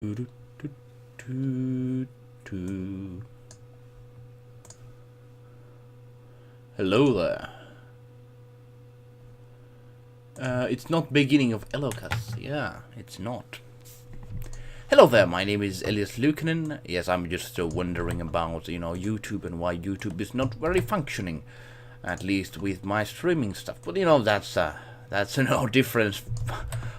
Hello there. It's not beginning of Elokas. Yeah, it's not. Hello there, my name is Elias Lukanen. Yes, I'm just wondering about, YouTube and why YouTube is not very functioning. At least with my streaming stuff. But, that's no difference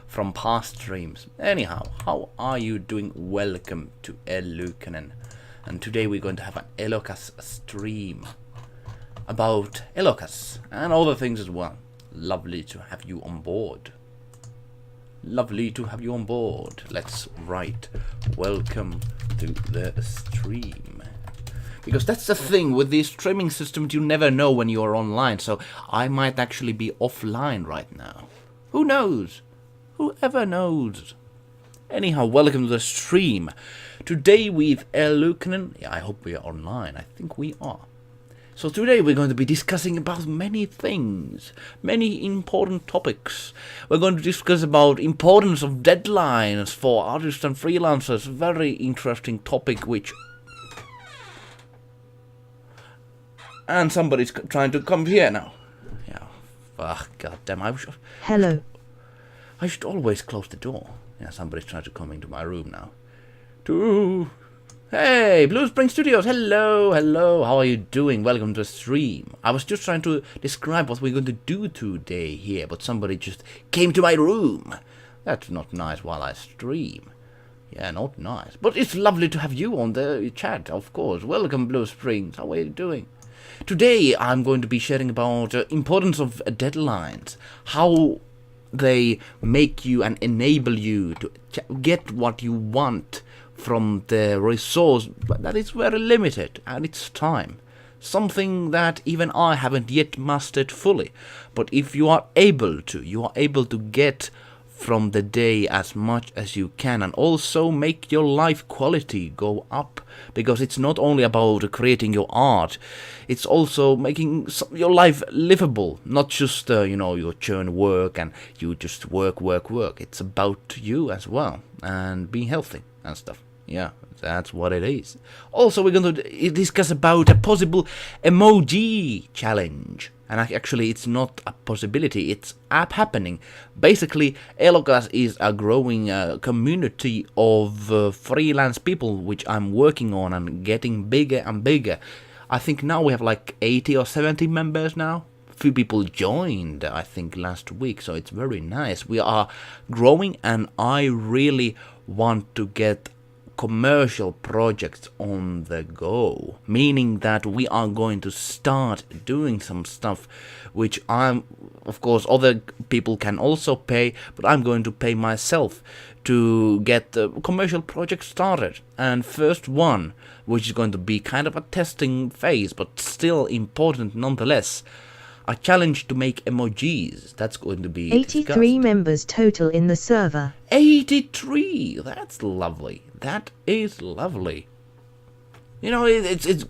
from past streams. Anyhow, how are you doing? Welcome to El Lukanen. And today we're going to have an Elokas stream about Elokas and other things as well. Lovely to have you on board. Lovely to have you on board. Let's write welcome to the stream. Because that's the thing with these streaming systems, you never know when you're online, so I might actually be offline right now. Who knows? Whoever knows? Anyhow, welcome to the stream. Today with El Lukanen. Yeah, I hope we are online. I think we are. So today we're going to be discussing about many things, many important topics. We're going to discuss about importance of deadlines for artists and freelancers. Very interesting topic, which... And somebody's trying to come here now. Yeah, goddamn, Hello. I should always close the door. Yeah, somebody's trying to come into my room now. Hey, Blue Spring Studios, hello, how are you doing? Welcome to the stream. I was just trying to describe what we're going to do today here, but somebody just came to my room. That's not nice while I stream. Yeah, not nice. But it's lovely to have you on the chat, of course. Welcome, Blue Springs, how are you doing? Today I'm going to be sharing about importance of deadlines, how they make you and enable you to get what you want from the resource that is very limited, and it's time. Something that even I haven't yet mastered fully. But if you are able to get from the day as much as you can, and also make your life quality go up, because it's not only about creating your art, it's also making your life livable, not just your churn work and you just work. It's about you as well, and being healthy and stuff. Yeah, that's what it is. Also, we're going to discuss about a possible emoji challenge. And actually, it's not a possibility, it's happening. Basically, Elokas is a growing community of freelance people, which I'm working on and getting bigger and bigger. I think now we have like 80 or 70 members now. Few people joined, I think, last week, so it's very nice. We are growing, and I really want to get commercial projects on the go, meaning that we are going to start doing some stuff which of course other people can also pay, but I'm going to pay myself to get the commercial project started. And first one, which is going to be kind of a testing phase, but still important nonetheless, a challenge to make emojis. That's going to be 83 discussed. members total in the server. 83. That's lovely. That is lovely. It's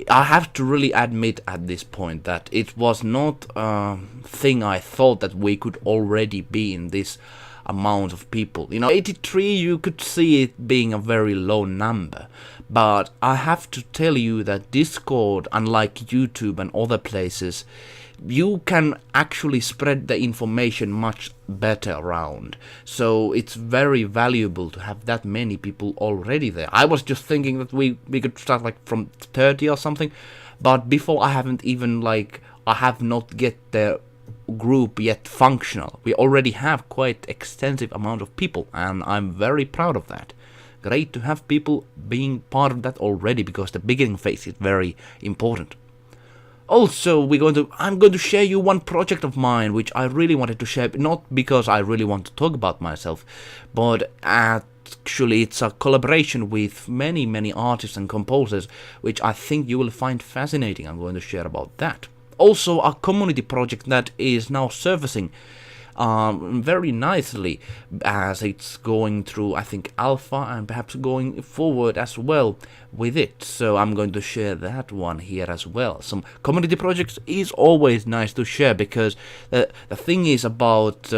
I have to really admit at this point that it was not a thing I thought that we could already be in this amount of people. 83, you could see it being a very low number. But I have to tell you that Discord, unlike YouTube and other places, you can actually spread the information much better around. So it's very valuable to have that many people already there. I was just thinking that we could start like from 30 or something, but before I have not get the group yet functional. We already have quite extensive amount of people, and I'm very proud of that. Great to have people being part of that already, because the beginning phase is very important. Also, I'm going to share you one project of mine which I really wanted to share, not because I really want to talk about myself, but actually it's a collaboration with many artists and composers, which I think you will find fascinating. I'm going to share about that. Also, a community project that is now surfacing very nicely as it's going through, I think, alpha, and perhaps going forward as well with it. So I'm going to share that one here as well. Some community projects is always nice to share, because the thing is about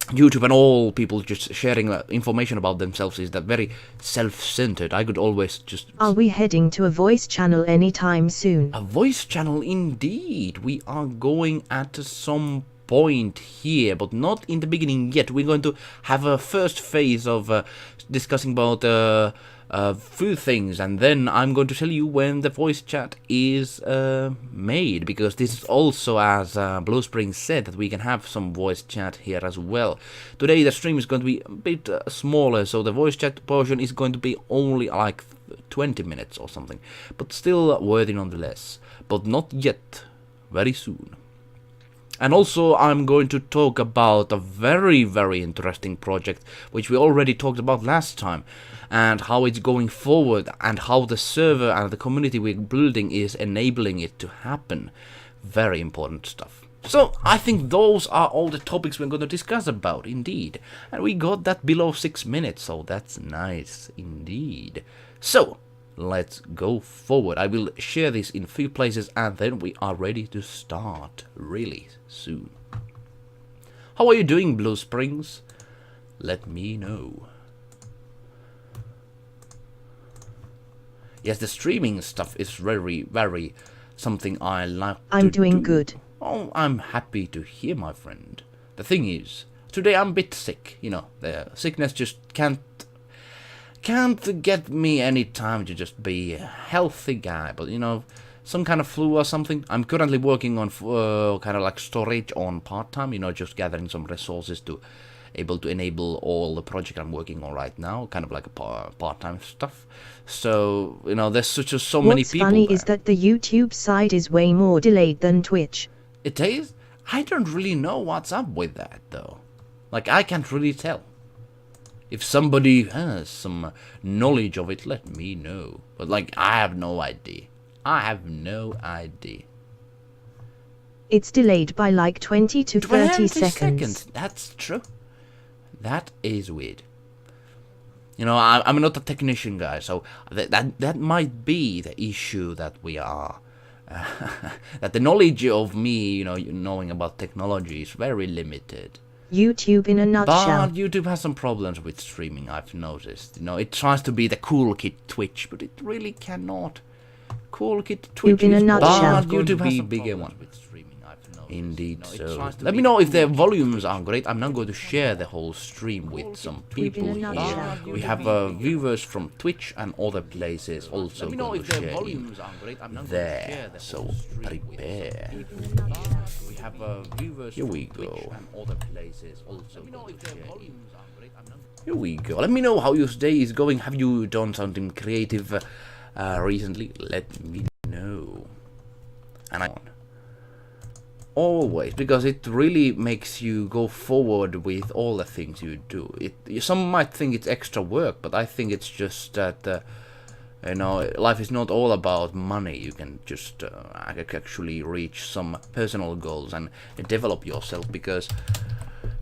YouTube and all people just sharing information about themselves is that very self-centered. I could always just... Are we heading to a voice channel anytime soon? A voice channel indeed. We are going at some point here, but not in the beginning yet. We're going to have a first phase of discussing about a few things, and then I'm going to tell you when the voice chat is made, because this is also, as Blue Spring said, that we can have some voice chat here as well. Today the stream is going to be a bit smaller, so the voice chat portion is going to be only like 20 minutes or something, but still worthy nonetheless. But not yet, very soon. And also I'm going to talk about a very, very interesting project which we already talked about last time, and how it's going forward, and how the server and the community we're building is enabling it to happen. Very important stuff. So I think those are all the topics we're going to discuss about, indeed. And we got that below 6 minutes, so that's nice indeed. So let's go forward. I will share this in a few places, and then we are ready to start really soon. How are you doing, Blue Springs? Let me know. Yes, the streaming stuff is very, very something I like to do. I'm doing good. Oh, I'm happy to hear, my friend. The thing is, today I'm a bit sick. You know, the sickness just can't get me any time to just be a healthy guy. But, you know, some kind of flu or something. I'm currently working on kind of like storage on part-time. You know, just gathering some resources to able to enable all the project I'm working on right now, kind of like a part-time stuff. So, you know, there's so many people. What's funny there. is that the YouTube side is way more delayed than Twitch. It is? I don't really know what's up with that, though. Like, I can't really tell. If somebody has some knowledge of it, let me know. But, like, I have no idea. I have no idea. It's delayed by like 20 to 30 seconds. That's true. That is weird. You know, I'm not a technician guy, so that might be the issue that we are. That the knowledge of me, you know, knowing about technology is very limited. YouTube in a nutshell. But YouTube has some problems with streaming, I've noticed. You know, it tries to be the cool kid Twitch, but it really cannot. Cool kid Twitch in a is nutshell. but YouTube has a bigger one. Indeed, so let me know if the volumes are great. I'm now going to share the whole stream with some people here. We have viewers from Twitch and other places also going to share in there, so prepare. Here we go. Here we go. Let me know how your day is going. Have you done something creative recently? Let me know. And always, because it really makes you go forward with all the things you do. Some might think it's extra work, but I think it's just that you know, life is not all about money. You can just actually reach some personal goals and develop yourself, because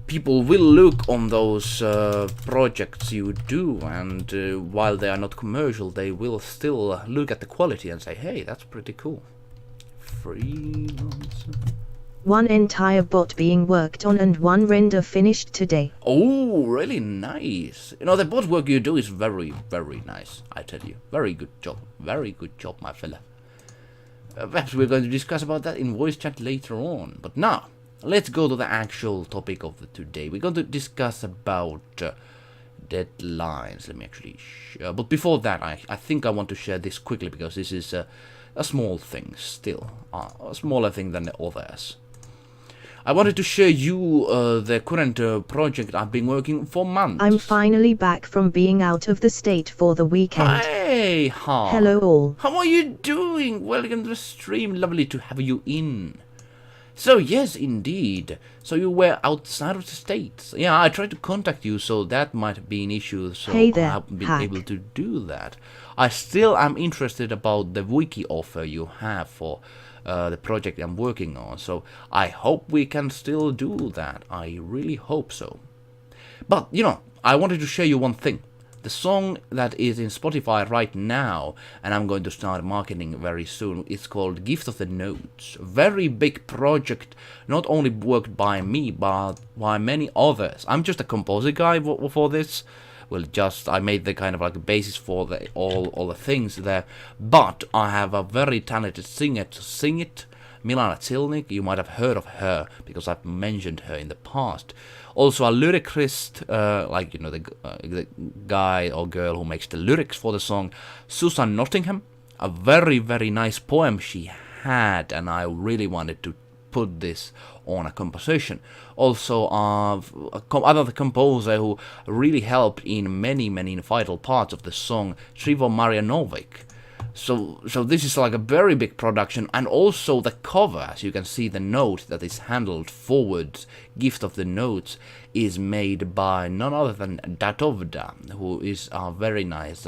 people will look on those projects you do, and while they are not commercial, they will still look at the quality and say, hey, that's pretty cool. Freelancer. One entire bot being worked on and one render finished today. Oh, really nice. You know, the bot work you do is very, very nice, I tell you. Very good job. Very good job, my fella. Perhaps we're going to discuss about that in voice chat later on. But now, let's go to the actual topic of today. We're going to discuss about deadlines. Let me actually but before that, I think I want to share this quickly, because this is a small thing still. A smaller thing than the others. I wanted to share you the current project I've been working for months. I'm finally back from being out of the state for the weekend. Hey, hi. Hello all. How are you doing? Welcome to the stream. Lovely to have you in. So yes, indeed. So you were outside of the States. Yeah, I tried to contact you, so that might be an issue. So hey there, I haven't been hack. able to do that. I still am interested about the wiki offer you have for the project I'm working on. So I hope we can still do that. I really hope so. But, you know, I wanted to share you one thing. The The song that is in Spotify right now, and I'm going to start marketing very soon, it's called Gift of the Notes. Very big project, not only worked by me, but by many others. I'm just a composer guy for this. Well, I made the kind of like basis for all the things there. But I have a very talented singer to sing it. Milana Zilnik, you might have heard of her because I've mentioned her in the past. Also a lyricist, the guy or girl who makes the lyrics for the song, Susan Nottingham. A very, very nice poem she had, and I really wanted to put this on a composition. Also, another composer who really helped in many vital parts of the song, Trivo Marjanovic. So this is like a very big production, and also the cover, as you can see, the note that is handled forwards, Gift of the Notes, is made by none other than Datovda, who is a very nice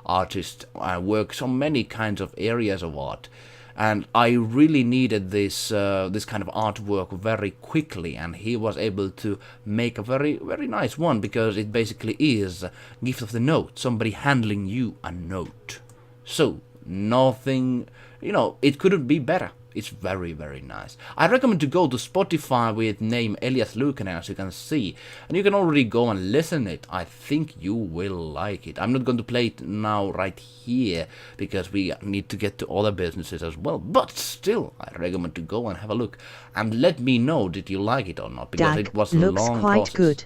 artist, works on many kinds of areas of art. And I really needed this kind of artwork very quickly, and he was able to make a very, very nice one, because it basically is Gift of the Note, somebody handling you a note. So, nothing, it couldn't be better. It's very, very nice. I recommend to go to Spotify with name Elias Lukanen, as you can see, and you can already go and listen it. I think you will like it. I'm not going to play it now right here, because we need to get to other businesses as well, but still, I recommend to go and have a look, and let me know did you like it or not, because it was a long process. Looks quite good.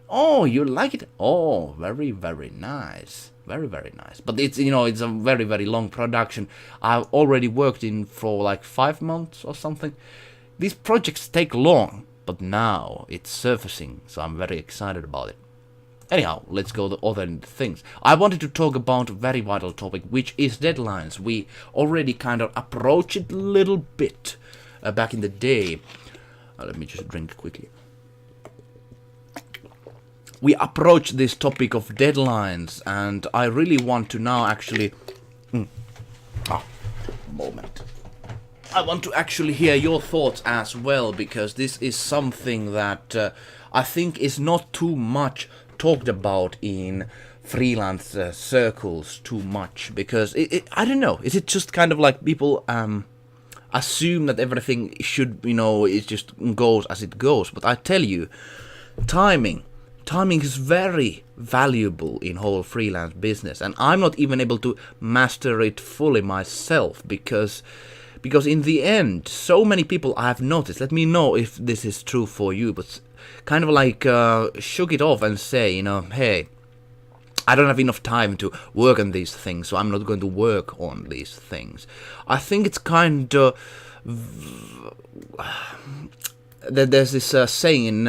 Oh, you like it? Oh, very, very nice. Very, very nice. But it's, it's a very, very long production. I've already worked in for like 5 months or something. These projects take long, but now it's surfacing, so I'm very excited about it. Anyhow, let's go to other things. I wanted to talk about a very vital topic, which is deadlines. We already kind of approached it a little bit back in the day. Let me just drink quickly. We approach this topic of deadlines, and I really want to now actually... moment. I want to actually hear your thoughts as well, because this is something that I think is not too much talked about in freelance circles too much, because I don't know, is it just kind of like people assume that everything should, it just goes as it goes, but I tell you, timing is very valuable in whole freelance business, and I'm not even able to master it fully myself, because in the end, so many people I have noticed, let me know if this is true for you, but kind of like shook it off and say, hey, I don't have enough time to work on these things, so I'm not going to work on these things. I think it's kind of... There's this saying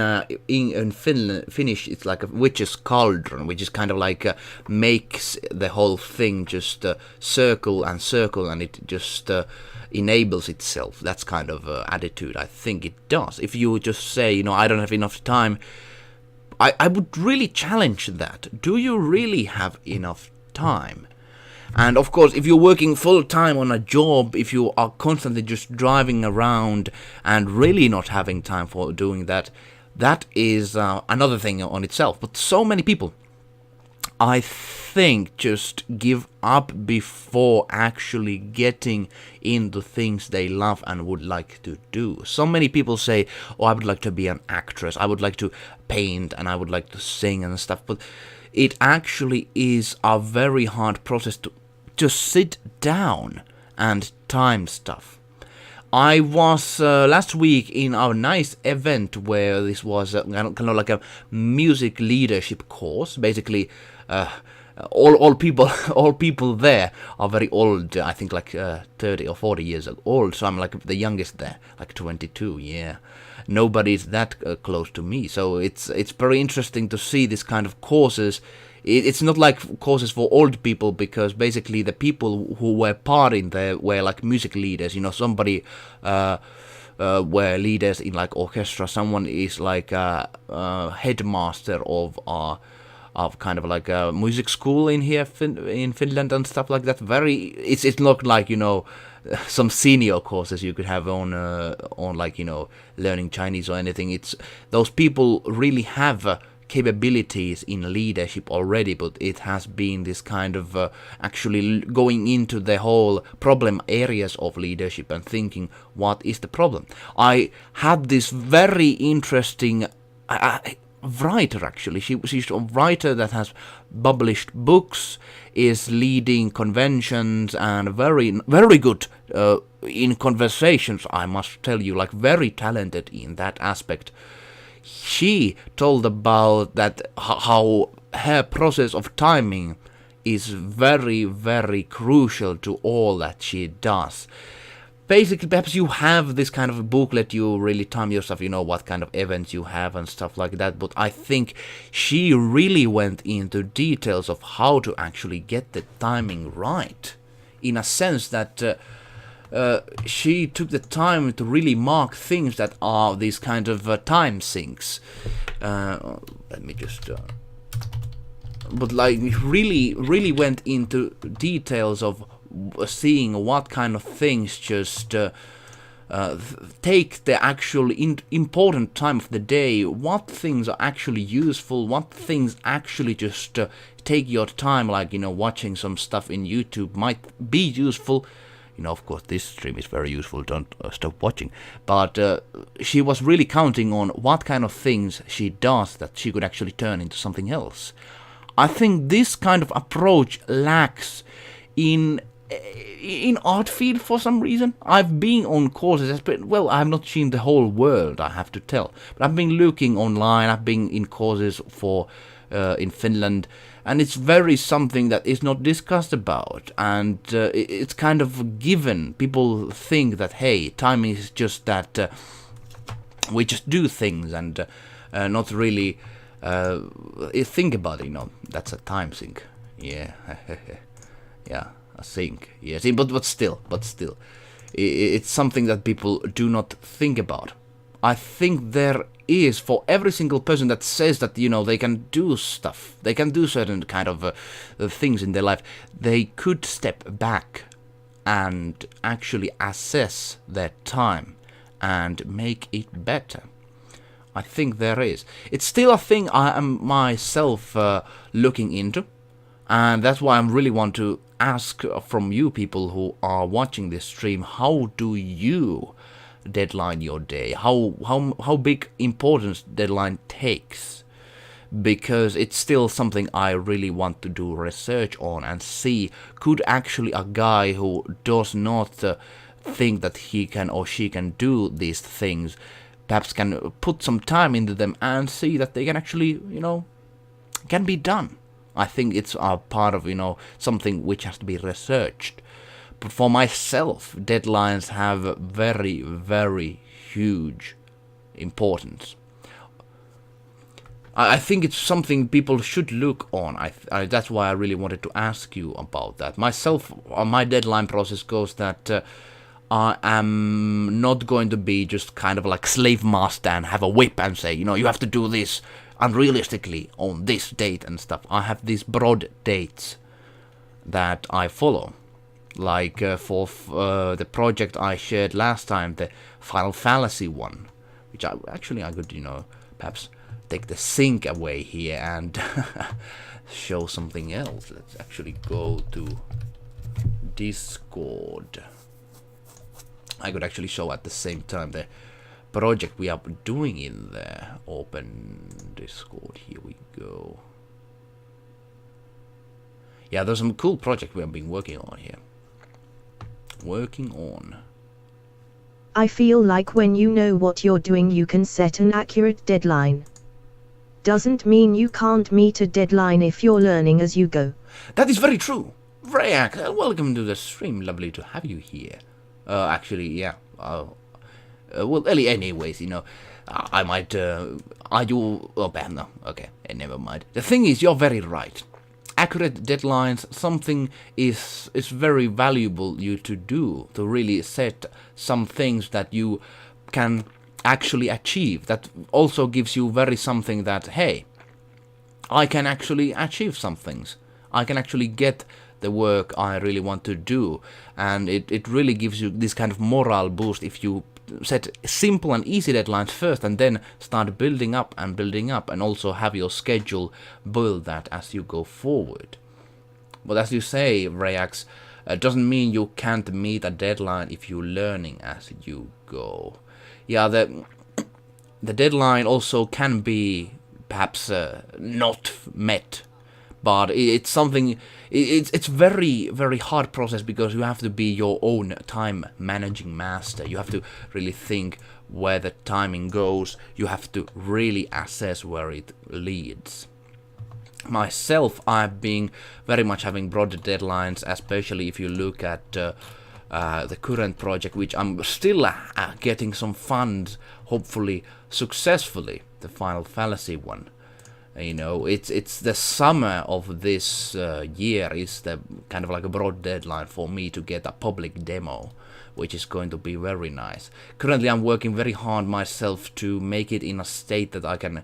in Finnish, it's like a witch's cauldron, which is kind of like makes the whole thing just circle and circle, and it just enables itself. That's kind of attitude I think it does. If you just say, I don't have enough time, I would really challenge that. Do you really have enough time? And of course, if you're working full-time on a job, if you are constantly just driving around and really not having time for doing that, that is another thing on itself. But so many people, I think, just give up before actually getting into things they love and would like to do. So many people say, oh, I would like to be an actress, I would like to paint, and I would like to sing and stuff. But it actually is a very hard process to just sit down and time stuff. I was last week in our nice event where this was kind of like a music leadership course. Basically, all people there are very old. I think like 30 or 40 years old. So I'm like the youngest there, like 22. Yeah, nobody's that close to me. So it's very interesting to see this kind of courses. It's not like courses for old people, because basically the people who were partying there were like music leaders. Somebody were leaders in like orchestra. Someone is like a headmaster of kind of like a music school in here in Finland and stuff like that. It's not like some senior courses you could have on like learning Chinese or anything. It's those people really have capabilities in leadership already, but it has been this kind of actually going into the whole problem areas of leadership and thinking what is the problem. I had this very interesting writer, actually. She's a writer that has published books, is leading conventions, and very very good in conversations, I must tell you, like very talented in that aspect. She told about that how her process of timing is very very crucial to all that she does. Basically, perhaps you have this kind of a booklet, you really time yourself, you know what kind of events you have and stuff like that, but I think she really went into details of how to actually get the timing right, in a sense that she took the time to really mark things that are these kind of time sinks. Let me just... but like really went into details of seeing what kind of things just take the actual important time of the day, what things are actually useful, what things actually just take your time, like, you know, watching some stuff in YouTube might be useful. You know, of course, this stream is very useful, don't stop watching. But she was really counting on what kind of things she does that she could actually turn into something else. I think this kind of approach lacks in art field for some reason. I've been on courses, well, I have not seen the whole world, I have to tell, but I've been looking online, I've been in courses for in Finland, and it's very something that is not discussed about, and it's kind of given. People think that, hey, timing is just that we just do things and not really think about it, you know, that's a time sink. Yeah. Yeah, a sink. Yes, but still, it's something that people do not think about. I think there is, for every single person that says that, you know, they can do stuff, they can do certain kind of things in their life, they could step back and actually assess their time and make it better. I think there is. It's still a thing I am myself looking into, and that's why I really want to ask from you people who are watching this stream, how do you deadline your day? How big importance deadline takes? Because it's still something I really want to do research on and see, could actually a guy who does not think that he can or she can do these things perhaps can put some time into them and see that they can actually, you know, can be done. I think it's a part of, you know, something which has to be researched. But for myself, deadlines have very, very huge importance. I think it's something people should look on. That's why I really wanted to ask you about that. Myself, my deadline process goes that I am not going to be just kind of like slave master and have a whip and say, you know, you have to do this unrealistically on this date and stuff. I have these broad dates that I follow. Like for the project I shared last time, the Final Fallacy one, which I could, you know, perhaps take the sync away here and show something else. Let's actually go to Discord. I could actually show at the same time the project we are doing in there. Open Discord, here we go. Yeah, there's some cool project we have been working on here. I feel like when you know what you're doing, you can set an accurate deadline. Doesn't mean you can't meet a deadline if you're learning as you go. That is very true. Very accurate. Welcome to the stream. Lovely to have you here. Actually, yeah. Well, anyways, you know, I might. Are you? Oh, no. Okay, never mind. The thing is, you're very right. Accurate deadlines, something is very valuable you to do, to really set some things that you can actually achieve. That also gives you very something that, hey, I can actually achieve some things. I can actually get the work I really want to do, and it really gives you this kind of moral boost if you set simple and easy deadlines first, and then start building up, and also have your schedule build that as you go forward. But as you say, Rayax, doesn't mean you can't meet a deadline if you're learning as you go. Yeah, the deadline also can be perhaps not met, but it's something. It's very, very hard process, because you have to be your own time managing master. You have to really think where the timing goes. You have to really assess where it leads. Myself, I've been very much having broader deadlines, especially if you look at the current project, which I'm still getting some funds, hopefully successfully, the Final Fallacy one. You know, it's the summer of this year is the kind of like a broad deadline for me to get a public demo, which is going to be very nice. Currently, I'm working very hard myself to make it in a state that I can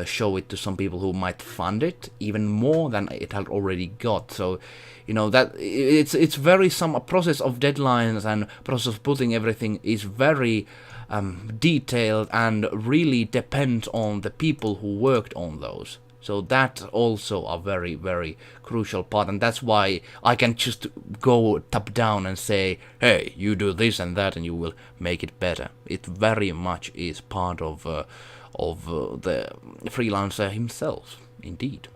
show it to some people who might fund it even more than it had already got. So, you know, that it's very a process of deadlines and process of putting everything is very detailed and really depends on the people who worked on those. So that's also a very, very crucial part, and that's why I can just go top down and say, hey, you do this and that and you will make it better. It very much is part of the freelancer himself, indeed.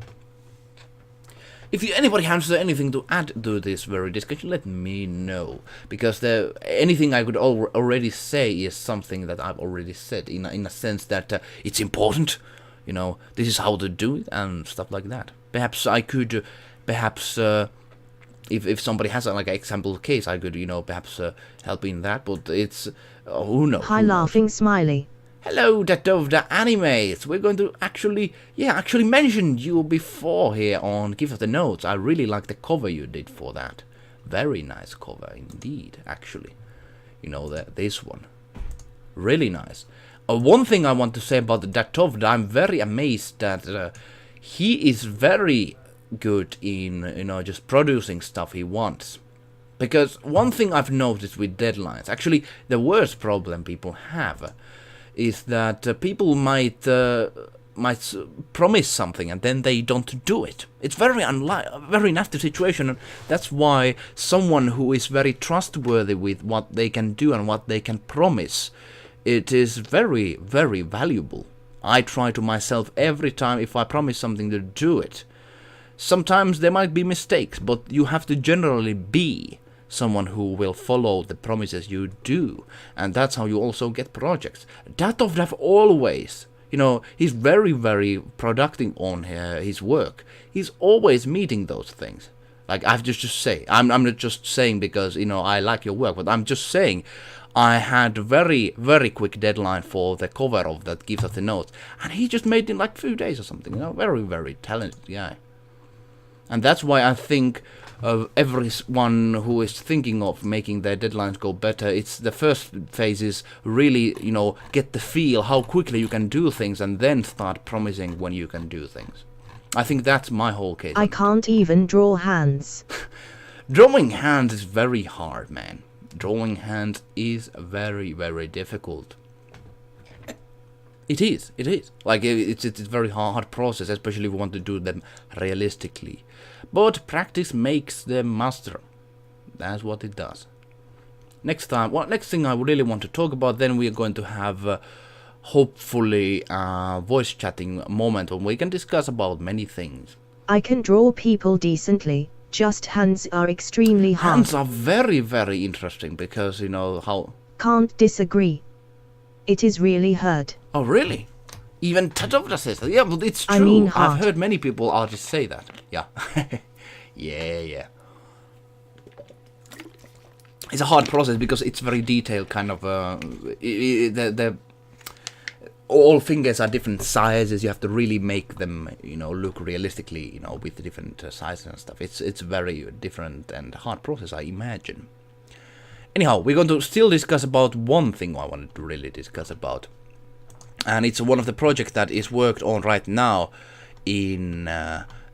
If anybody has anything to add to this very discussion, let me know, because anything I could already say is something that I've already said in a sense that it's important. You know, this is how to do it and stuff like that. Perhaps I could, if somebody has like an example case, I could, perhaps help in that. But it's who knows? Hi, laughing smiley. Hello, that of the animates. We're going to actually mention you before here on Give Us the Notes. I really like the cover you did for that. Very nice cover indeed, actually. You know, this one. Really nice. One thing I want to say about Datovda, I'm very amazed that he is very good in, just producing stuff he wants. Because one thing I've noticed with deadlines, actually the worst problem people have, is that people might promise something and then they don't do it. It's very nasty situation, and that's why someone who is very trustworthy with what they can do and what they can promise, it is very, very valuable. I try to myself every time, if I promise something, to do it. Sometimes there might be mistakes, but you have to generally be someone who will follow the promises you do, and that's how you also get projects. Datovdav always, he's very, very productive on his work. He's always meeting those things. Like I've just say, I'm not just saying because I like your work, but I'm just saying I had very, very quick deadline for the cover of that Gives Us the Notes, and he just made it in like 2 days or something. Very, very talented guy. And that's why I think everyone who is thinking of making their deadlines go better, it's the first phase is really, get the feel how quickly you can do things, and then start promising when you can do things. I think that's my whole case. I can't even draw hands. Drawing hands is very hard, man. Drawing hands is very, very difficult. It is. Like, it's a very hard process, especially if you want to do them realistically. But practice makes the master. That's what it does. Next thing I really want to talk about, then we are going to have, hopefully, a voice chatting moment when we can discuss about many things. I can draw people decently, just hands are extremely hard. Hands are very, very interesting because, how... Can't disagree. It is really hard. Oh, really? Even Tatovda says that. Yeah, but it's true. I mean hard. I've heard many people artists say that. Yeah. yeah. It's a hard process because it's very detailed, kind of. All fingers are different sizes. You have to really make them, look realistically, with the different sizes and stuff. It's very different and hard process, I imagine. Anyhow, we're going to still discuss about one thing I wanted to really discuss about. And it's one of the projects that is worked on right now in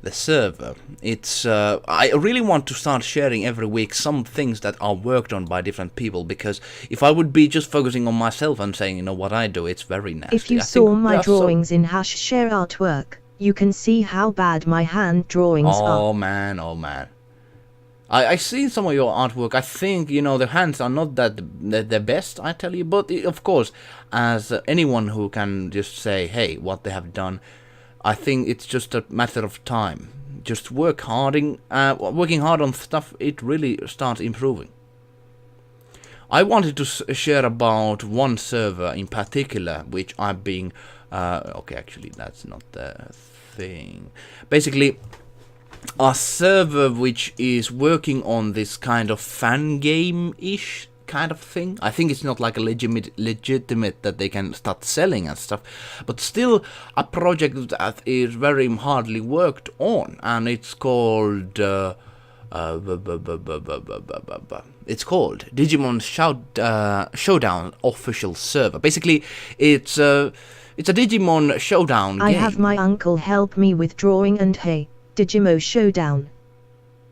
the server. It's I really want to start sharing every week some things that are worked on by different people, because if I would be just focusing on myself and saying, you know, what I do, it's very nasty. If you saw my drawings in #share artwork, you can see how bad my hand drawings are. Oh man, oh man. I seen some of your artwork. I think, you know, the hands are not that the best, I tell you, but of course, as anyone who can just say, hey, what they have done, I think it's just a matter of time. Just working hard on stuff, it really starts improving. I wanted to share about one server in particular, which I'm being... okay, actually, that's not the thing. Basically, a server which is working on this kind of fan game-ish kind of thing. I think it's not like a legitimate that they can start selling and stuff, but still a project that is very hardly worked on, and it's called Digimon Showdown official server. Basically, it's a Digimon Showdown game. I have my uncle help me with drawing, and hey, Digimon Showdown.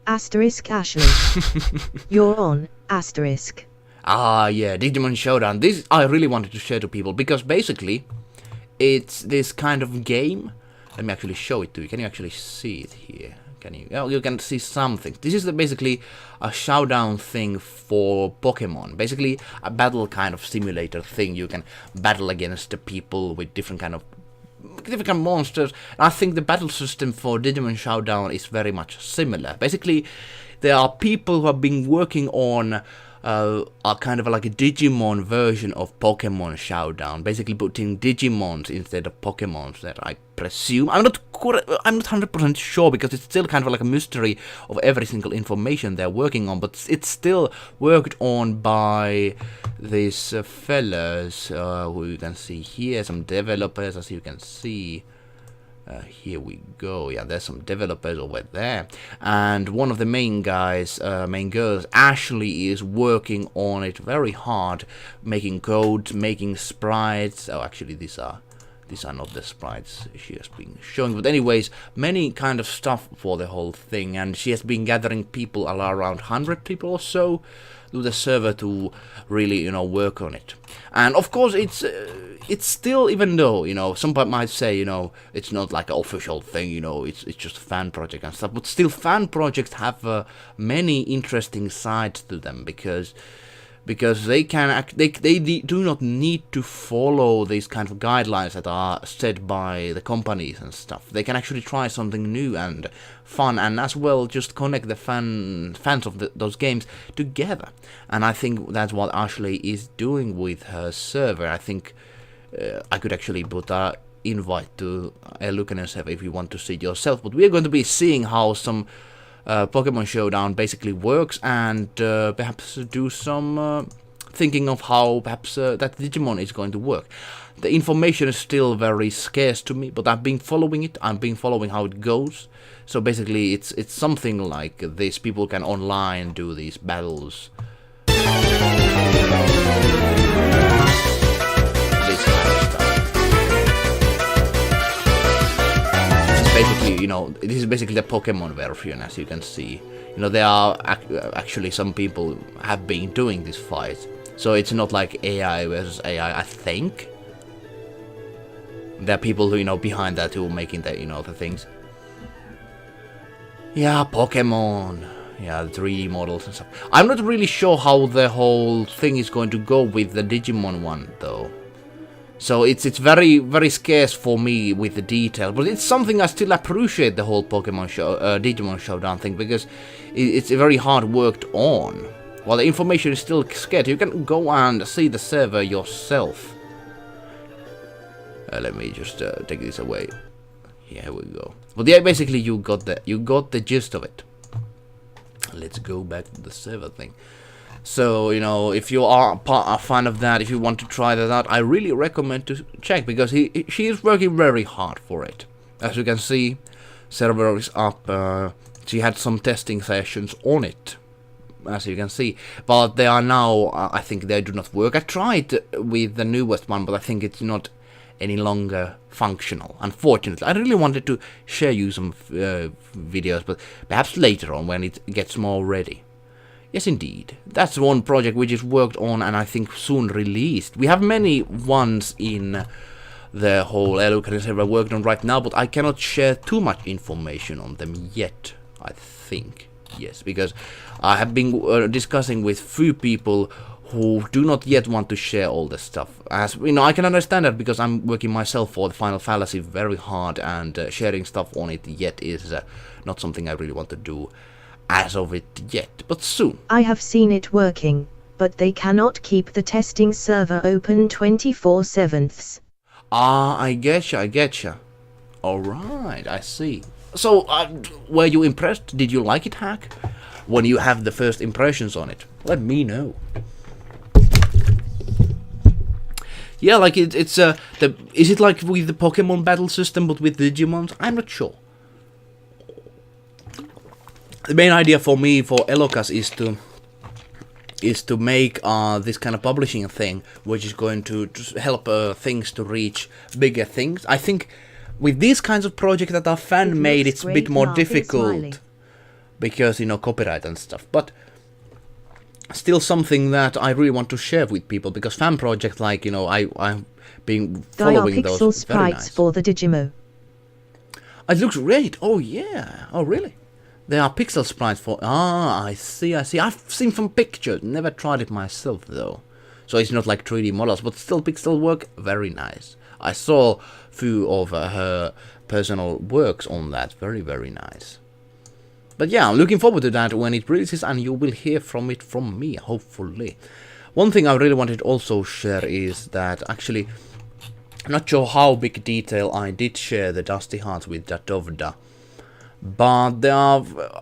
Asterisk Ashley. You're on, asterisk. Ah, yeah, Digimon Showdown. This I really wanted to share to people, because basically, it's this kind of game. Let me actually show it to you. Can you actually see it here? Can you? Oh, you can see something. This is basically a showdown thing for Pokemon. Basically, a battle kind of simulator thing. You can battle against the people with different kind of monsters. And I think the battle system for Digimon Showdown is very much similar. Basically, there are people who have been working on a kind of like a Digimon version of Pokemon Showdown, basically putting Digimons instead of Pokemons. That I presume, I'm not 100% sure, because it's still kind of like a mystery of every single information they're working on. But it's still worked on by these fellas who you can see here, some developers, as you can see. Here we go. Yeah, there's some developers over there, and one of the main guys, main girls, Ashley, is working on it very hard, making codes, making sprites. Oh, actually, these are not the sprites she has been showing, but anyways, many kind of stuff for the whole thing, and she has been gathering people, around 100 people or so, to the server to really, you know, work on it. And of course, it's still, even though, you know, some might say, you know, it's not like an official thing, you know, it's just a fan project and stuff, but still fan projects have many interesting sides to them, because they can they do not need to follow these kind of guidelines that are set by the companies and stuff. They can actually try something new and fun, and as well just connect the fans of those games together. And I think that's what Ashley is doing with her server. I think I could actually put a invite to a look at yourself if you want to see it yourself. But we are going to be seeing how some Pokemon Showdown basically works, and perhaps do some thinking of how perhaps that Digimon is going to work. The information is still very scarce to me, but I've been following it. I've been following how it goes. So basically, it's something like this. People can online do these battles. This kind of stuff. Basically, you know, this is basically the Pokemon version, as you can see. You know, there are actually some people have been doing this fight, so it's not like AI versus AI. I think there are people who, you know, behind that who are making the, you know, the things. Yeah, Pokemon. Yeah, the 3D models and stuff. I'm not really sure how the whole thing is going to go with the Digimon one, though. So it's very, very scarce for me with the detail, but it's something I still appreciate, the whole Digimon Showdown thing, because it's very hard worked on. While the information is still scarce, you can go and see the server yourself. Let me just take this away. Here we go. But yeah, basically you got the gist of it. Let's go back to the server thing. So, you know, if you are a fan of that, if you want to try that out, I really recommend to check, because she is working very hard for it. As you can see, server is up. She had some testing sessions on it, as you can see, but they are now, I think they do not work. I tried with the newest one, but I think it's not any longer functional, unfortunately. I really wanted to share you some videos, but perhaps later on when it gets more ready. Yes, indeed. That's one project which is worked on and I think soon released. We have many ones in the whole Elokas server worked on right now, but I cannot share too much information on them yet, I think. Yes, because I have been discussing with few people who do not yet want to share all the stuff. As you know, I can understand that because I'm working myself for the Final Fallacy very hard, and sharing stuff on it yet is not something I really want to do as of it yet, but soon. I have seen it working, but they cannot keep the testing server open 24/7. Ah, I getcha. Alright, I see. So, were you impressed? Did you like it, Hack? When you have the first impressions on it, let me know. Yeah, like it's is it like with the Pokemon battle system but with Digimons? I'm not sure. The main idea for me for Elokas is to make this kind of publishing thing, which is going to help things to reach bigger things. I think with these kinds of projects that are fan-made, it's a bit more difficult because, you know, copyright and stuff. But still something that I really want to share with people, because fan projects like, you know, I've been following those. Diapixel sprites for the Digimo. It looks great. Oh yeah. Oh really? There are pixel sprites for... Ah, I see. I've seen some pictures. Never tried it myself though. So it's not like 3D models, but still pixel work. Very nice. I saw few of her personal works on that. Very, very nice. But yeah, I'm looking forward to that when it releases, and you will hear from it from me, hopefully. One thing I really wanted to also share is that actually, I'm not sure how big detail I did share the Dusty Hearts with Datovda, but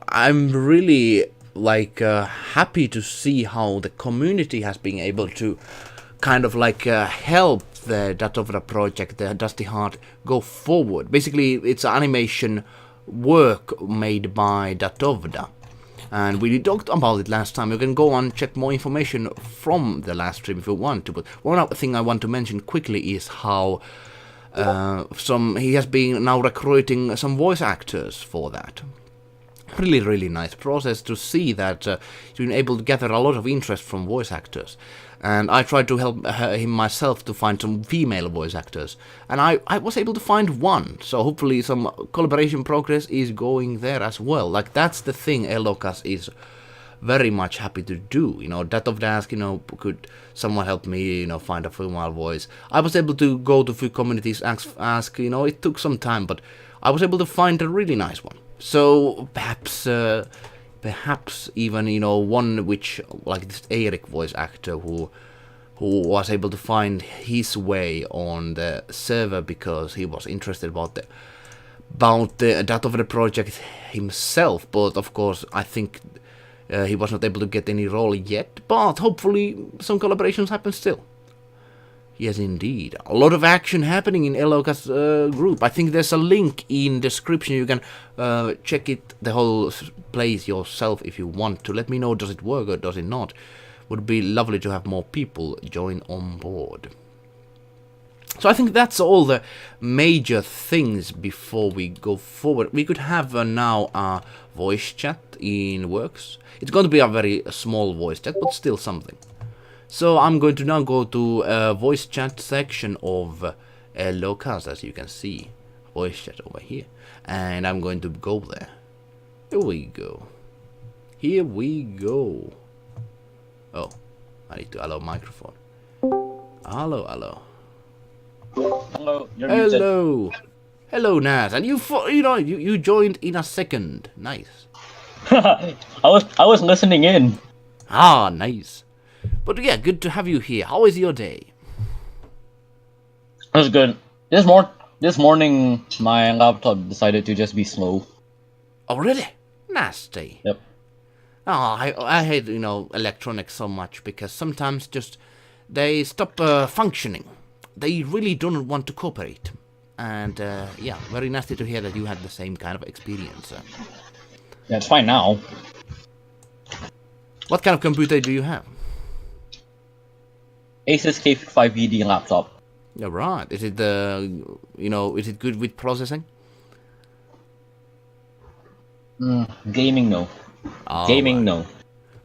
I'm really like happy to see how the community has been able to kind of like help the Datovda project, the Dusty Heart, go forward. Basically, it's animation work made by Datovda, and we talked about it last time. You can go and check more information from the last stream if you want to, but one other thing I want to mention quickly is how he has been now recruiting some voice actors for that. Really nice process to see that he's been able to gather a lot of interest from voice actors. And I tried to help him myself to find some female voice actors, and I was able to find one, so hopefully some collaboration progress is going there as well. Like, that's the thing Elokas is very much happy to do, you know. Datovda asked, you know, could someone help me, you know, find a female voice. I was able to go to a few communities, ask, you know, it took some time, but I was able to find a really nice one. So perhaps even, you know, one which, like this Eric voice actor who was able to find his way on the server because he was interested about the Datovda project himself, but of course I think he was not able to get any role yet, but hopefully some collaborations happen still. Yes, indeed. A lot of action happening in Elokas group. I think there's a link in description. You can check it, the whole place yourself if you want to. Let me know, does it work or does it not? Would be lovely to have more people join on board. So I think that's all the major things before we go forward. We could have now a voice chat in works. It's going to be a very small voice chat, but still something. So I'm going to now go to a voice chat section of Elokas, as you can see. Voice chat over here. And I'm going to go there. Here we go. Here we go. Oh, I need to allow microphone. Hello. Hello. You're Hello. muted. Hello, Naz. And you joined in a second. Nice. I was listening in. Ah, nice. But yeah, good to have you here. How is your day? It was good. This morning my laptop decided to just be slow. Oh, really? Nasty. Yep. Oh, I hate, you know, electronics so much because sometimes just they stop functioning. They really don't want to cooperate. And yeah, very nasty to hear that you had the same kind of experience. Yeah, it's fine now. What kind of computer do you have? Asus K5VD laptop. Yeah, right. Is it is it good with processing? Gaming, no. All Gaming, right. no.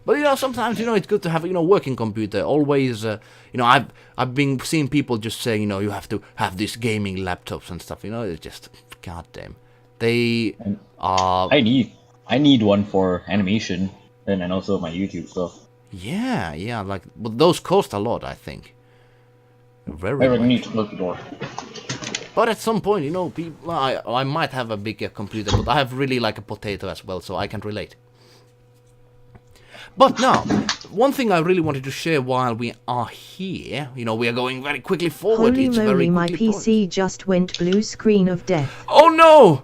But sometimes it's good to have working computer. Always, I've been seeing people just saying you have to have these gaming laptops and stuff. It's just goddamn. They are I need one for animation and also my YouTube stuff. yeah, like but those cost a lot. I think I very really need much. to close the door. But at some point, people, I might have a bigger computer, but I have really like a potato as well, so I can relate. But now, one thing I really wanted to share while we are here, we are going very quickly forward. Holy It's very moly, my quickly PC just went blue screen of death. Oh no!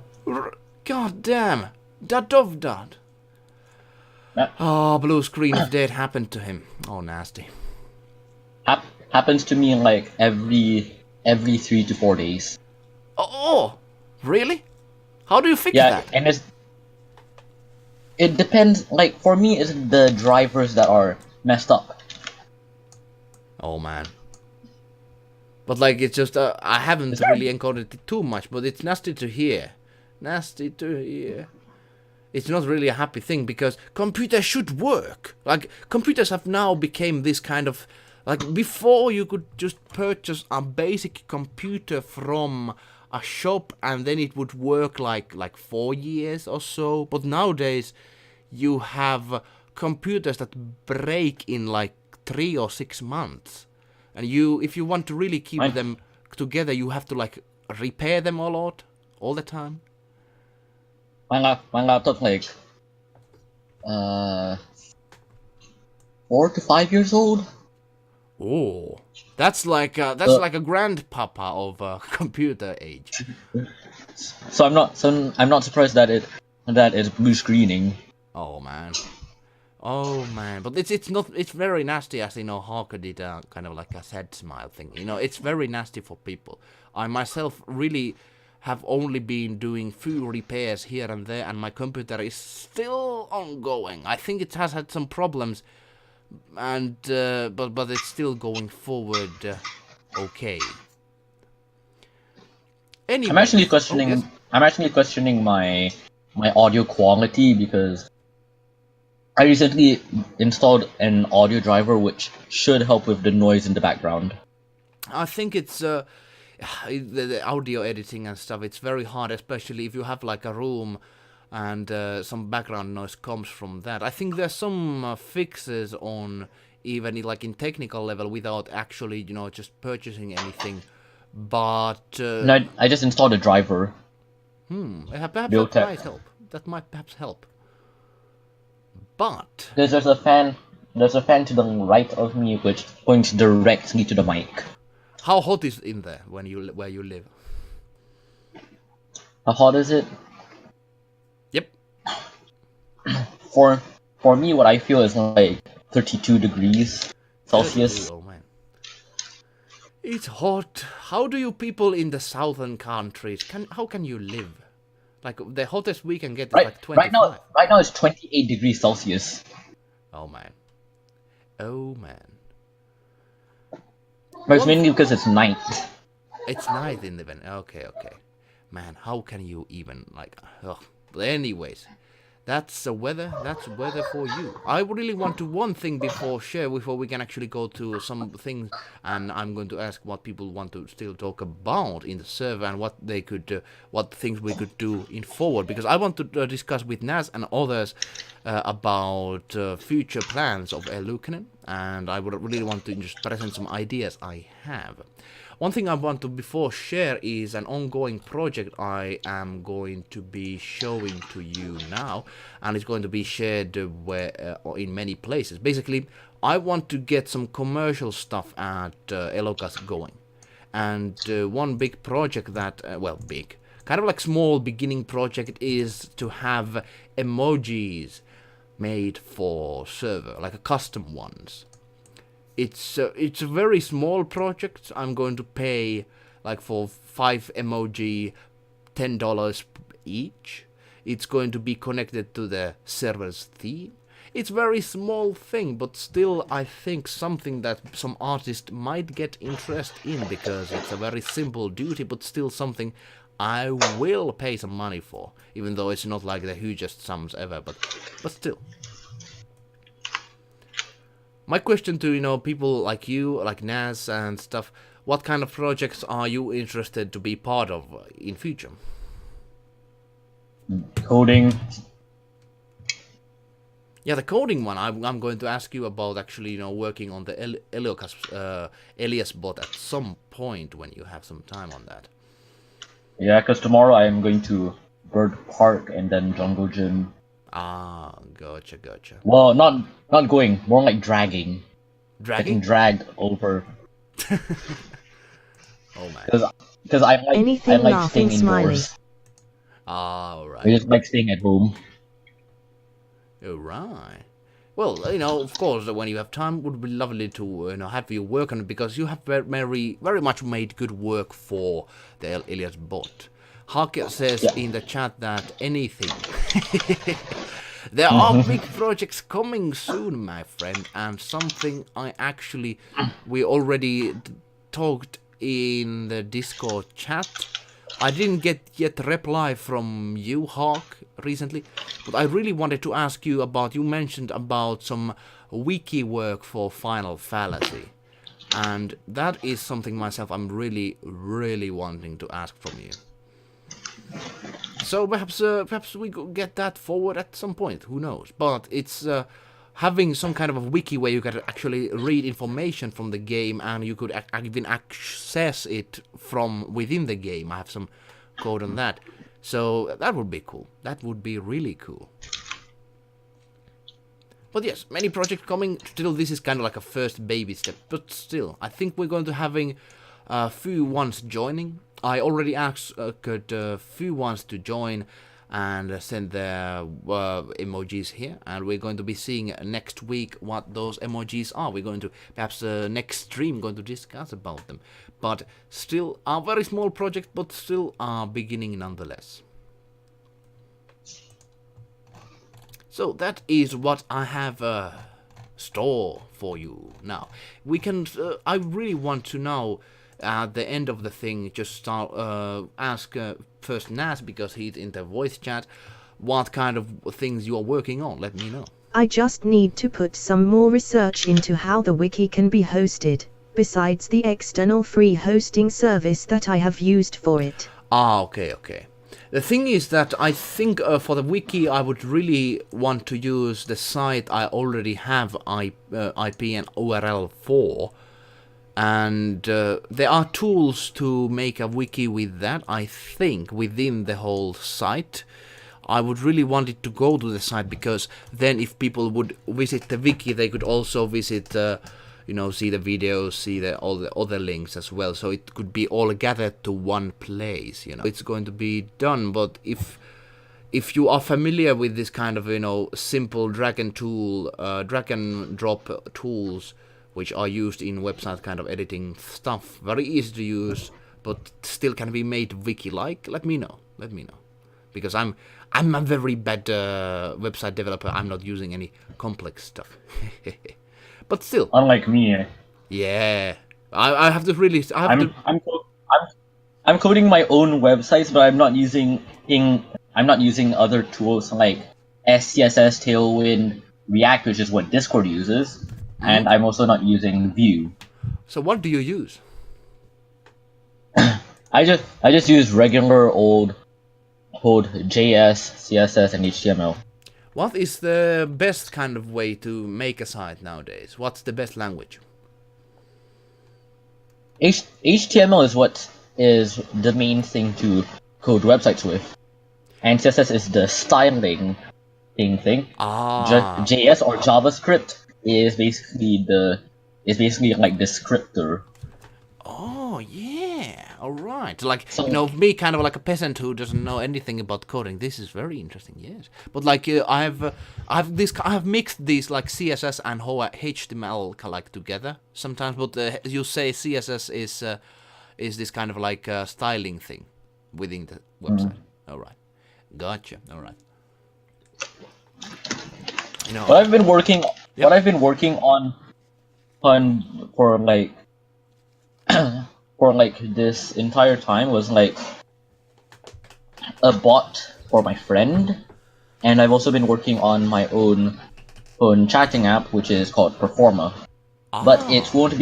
God damn! That dove dad. Oh, blue screen of death happened to him. Oh, nasty. Happens to me like every 3 to 4 days. Oh, really? How do you fix Yeah, that? and it depends. Like for me, it's the drivers that are messed up. Oh man. But like it's just I haven't really encountered it too much, but it's nasty to hear. Nasty to hear. It's not really a happy thing because computers should work. Like computers have now become this kind of like before you could just purchase a basic computer from a shop and then it would work like 4 years or so. But nowadays you have computers that break in like 3 or 6 months. And if you want to really keep them together, you have to like repair them a lot, all the time. My laptop's like 4 to 5 years old. Oh, that's like a grandpapa of computer age. So I'm not surprised that it's blue screening. Oh man. Oh man, but it's very nasty as Hawker did kind of like a sad smile thing. It's very nasty for people. I myself really have only been doing few repairs here and there and my computer is still ongoing. I think it has had some problems and but it's still going forward okay. Anyway, I'm actually questioning my audio quality because I recently installed an audio driver which should help with the noise in the background. I think it's the audio editing and stuff. It's very hard, especially if you have like a room and some background noise comes from that. I think there's some fixes on even like in technical level without actually just purchasing anything. But No, I just installed a driver. perhaps that Biotech. might help. That might perhaps help. But There's a fan. There's a fan to the right of me which points directly to the mic. how hot is in there where you live? How hot is it? Yep. For me, what I feel is like 32 degrees Celsius. Oh man. It's hot. How do you people in the southern countries how can you live? Like the hottest we can get is like 25. Right now it's 28 degrees Celsius. Oh man. Oh man. But it's mainly because it's night. It's night in the event. Okay. Man, how can you even like But anyways, that's the weather. That's weather for you. I really want to one thing before we can actually go to some things, and I'm going to ask what people want to still talk about in the server and what they could, what things we could do in forward. Because I want to discuss with Naz and others about future plans of Elukinen, and I would really want to just present some ideas I have. One thing I want to before share is an ongoing project I am going to be showing to you now, and it's going to be shared in many places. Basically, I want to get some commercial stuff at Elokas going, and one big project that, big, kind of like small beginning project is to have emojis made for server, like custom ones. It's a very small project. I'm going to pay like for 5 emoji $10 each. It's going to be connected to the server's theme. It's very small thing, but still I think something that some artist might get interest in, because it's a very simple duty, but still something I will pay some money for, even though it's not like the hugest sums ever, but still. My question to people like you, like Nas and stuff, what kind of projects are you interested to be part of in future? Coding. Yeah, the coding one, I'm going to ask you about actually, working on the Elias bot at some point when you have some time on that. Yeah, because tomorrow I am going to Bird Park and then Jungle Gym. Ah, gotcha. Well, not going, more like dragging. Getting Dragging? dragged over. Oh man. Because I Anything like laughing, staying smiley. indoors. Ah, I alright. just like staying at home. Alright. Well, of course, when you have time, it would be lovely to have you work on it, because you have very much made good work for the Elias bot. Hake says in the chat that anything. There are big projects coming soon, my friend, and something we already talked in the Discord chat. I didn't get yet reply from you, Hawk, recently, but I really wanted to ask you about, you mentioned about some wiki work for Final Fallacy, and that is something myself I'm really wanting to ask from you. So perhaps we could get that forward at some point, who knows, but it's having some kind of a wiki where you can actually read information from the game, and you could even access it from within the game. I have some code on that. So that would be cool. That would be really cool. But yes, many projects coming. Still, this is kind of like a first baby step. But still, I think we're going to having a few ones joining. I already asked a few ones to join and send their emojis here, and we're going to be seeing next week what those emojis are. We're going to perhaps next stream going to discuss about them, but still a very small project, but still a beginning nonetheless. So that is what I have store for you now. We can I really want to know at the end of the thing, just start ask first Nas, because he's in the voice chat, what kind of things you are working on. Let me know. I just need to put some more research into how the wiki can be hosted, besides the external free hosting service that I have used for it. Ah, okay. The thing is that I think for the wiki I would really want to use the site I already have IP and URL for. And there are tools to make a wiki with that, I think, within the whole site. I would really want it to go to the site, because then if people would visit the wiki, they could also visit, see the videos, see all the other links as well. So it could be all gathered to one place, It's going to be done, but if you are familiar with this kind of, simple drag and drop tools, which are used in website kind of editing stuff, very easy to use, but still can be made wiki-like, let me know, because I'm a very bad website developer. I'm not using any complex stuff. But still, Unlike me. Yeah, I have to really. I'm coding my own websites, but I'm not using other tools like SCSS, Tailwind, React, which is what Discord uses, and I'm also not using Vue. So what do you use? I just use regular old JS, CSS, and HTML. What is the best kind of way to make a site nowadays? What's the best language? HTML is what is the main thing to code websites with, and CSS is the styling thing. JS or JavaScript is basically like the scripter. Oh yeah, all right. Like, me, kind of like a peasant who doesn't know anything about coding. This is very interesting. Yes, but like I have mixed these like CSS and HTML like together sometimes. But you say CSS is this kind of like styling thing within the website. All right, gotcha. All right. You know. What I've been working, Yep. what I've been working on for like for like this entire time was like a bot for my friend, and I've also been working on my own chatting app, which is called Performa. But Ah. it won't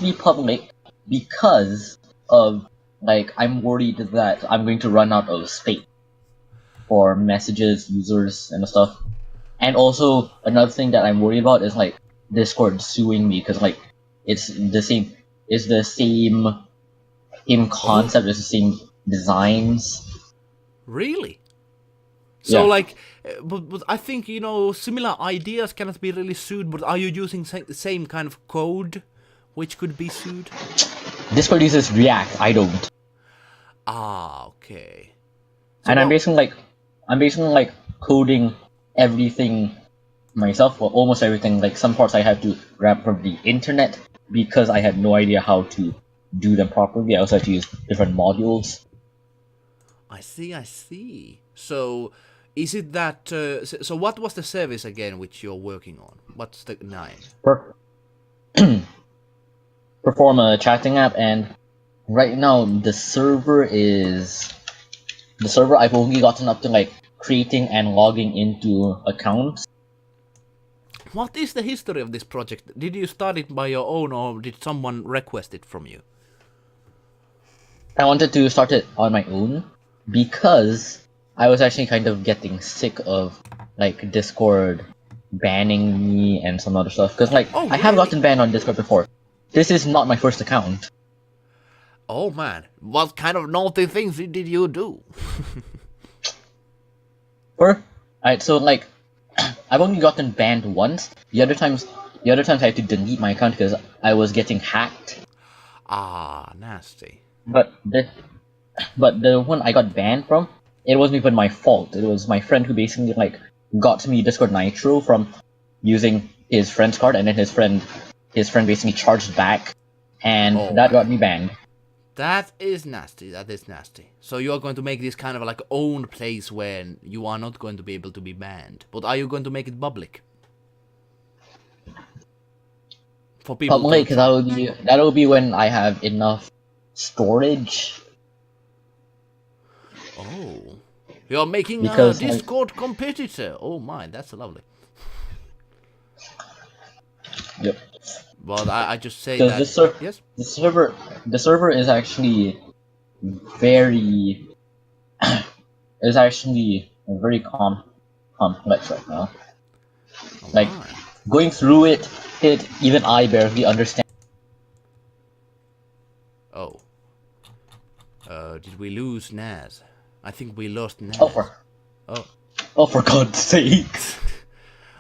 be public because of like I'm worried that I'm going to run out of space for messages, users, and stuff. And also another thing that I'm worried about is like Discord suing me because like it's the same Oh, concept, it's the same designs. really? So Yeah. like, but I think similar ideas cannot be really sued. But are you using the same kind of code, which could be sued? Discord uses React, I don't. Ah, okay. So And what? I'm basically like coding everything myself, well almost everything. Like some parts I had to grab from the internet because I had no idea how to do them properly. I also had to use different modules. I see. I see. So, is it that? So, what was the service again which you're working on? What's the name? Per- Perform a chatting app, and right now the server I've only gotten up to like creating and logging into accounts. What is the history of this project? Did you start it by your own, or did someone request it from you? I wanted to start it on my own because I was actually kind of getting sick of like Discord banning me and some other stuff. Because like Oh, I have really? gotten banned on Discord before. This is not my first account. Oh man, what kind of naughty things did you do? Alright, so like I've only gotten banned once. The other times I had to delete my account because I was getting hacked. Ah, nasty. But the one I got banned from, it wasn't even my fault. It was my friend who basically like got me Discord Nitro from using his friend's card, and then his friend basically charged back, and Oh that got man, me banned. that is nasty. That is nasty. So you are going to make this kind of like own place where you are not going to be able to be banned. But are you going to make it public for people to Public, try? that'll be when I have enough storage, Oh, you're making a because like Discord competitor. Oh my, that's lovely. yep. But I just say Because that yes. the server is actually very is actually very complex right now. All Like right. going through it even I barely understand. Oh, did we lose Naz? I think we lost Oh Naz. for Oh, oh for God's sakes.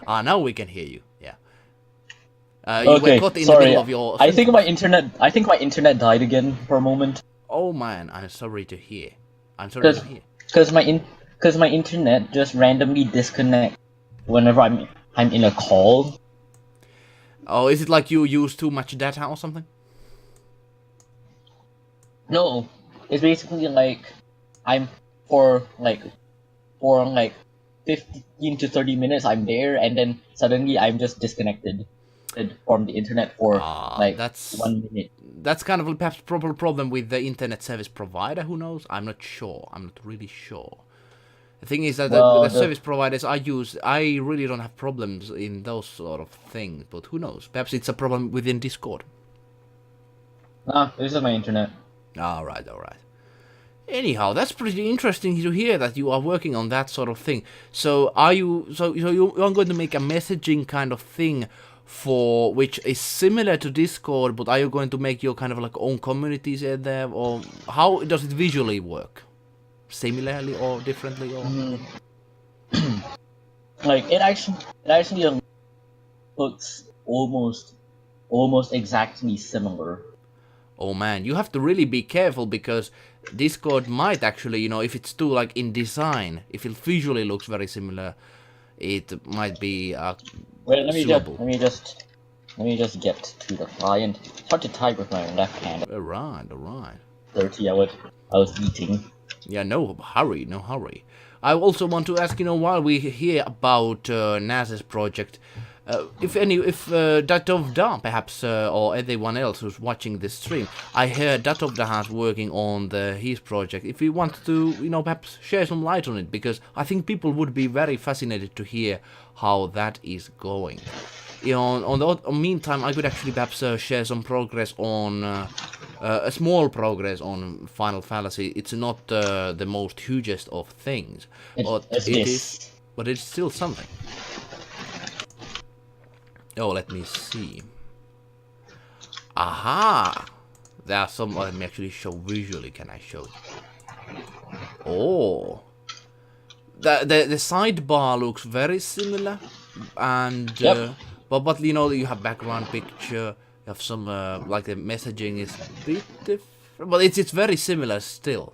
now we can hear you. Yeah. You were Okay, caught in the sorry. middle of your I think my sentence. internet I think my internet died again for a moment. Oh man, I'm sorry to hear. I'm sorry to Cause hear. cause my internet just randomly disconnect whenever I'm in a call. Oh, is it like you use too much data or something? No, it's basically like I'm for like for like 15 to 30 minutes I'm there, and then suddenly I'm just disconnected from the internet for Ah, like that's 1 minute. that's kind of perhaps proper problem with the internet service provider. Who knows? I'm not sure. I'm not really sure. The thing is that the Well, service providers I use, I really don't have problems in those sort of things. But who knows? Perhaps it's a problem within Discord. this is my internet. All right, all right. Anyhow, that's pretty interesting to hear that you are working on that sort of thing. So are you? So you're going to make a messaging kind of thing for which is similar to Discord, but are you going to make your kind of like own communities in there, or how does it visually work? Similarly or differently, or? Like it actually looks almost exactly similar. Oh man, you have to really be careful because Discord might actually, if it's too like in design, if it visually looks very similar, it might be Wait, suable. let me just get to the client. It's hard to type with my left hand. Alright, alright. Dirty, I was eating. Yeah, no hurry, no hurry. I also want to ask, while we hear about NASA's project, if Datovda, perhaps, or anyone else who's watching this stream, I heard Datovda has working on his project. If you want to, perhaps share some light on it, because I think people would be very fascinated to hear how that is going. On the meantime, I could actually perhaps share some progress on a small progress on Final Fallacy. It's not the most hugest of things, but it's still something. Oh, let me see. Aha! There are some. Let me actually show visually. Can I show it? Oh, the sidebar looks very similar, and Yep. but you have background picture. You have some like the messaging is a bit different, but it's very similar still.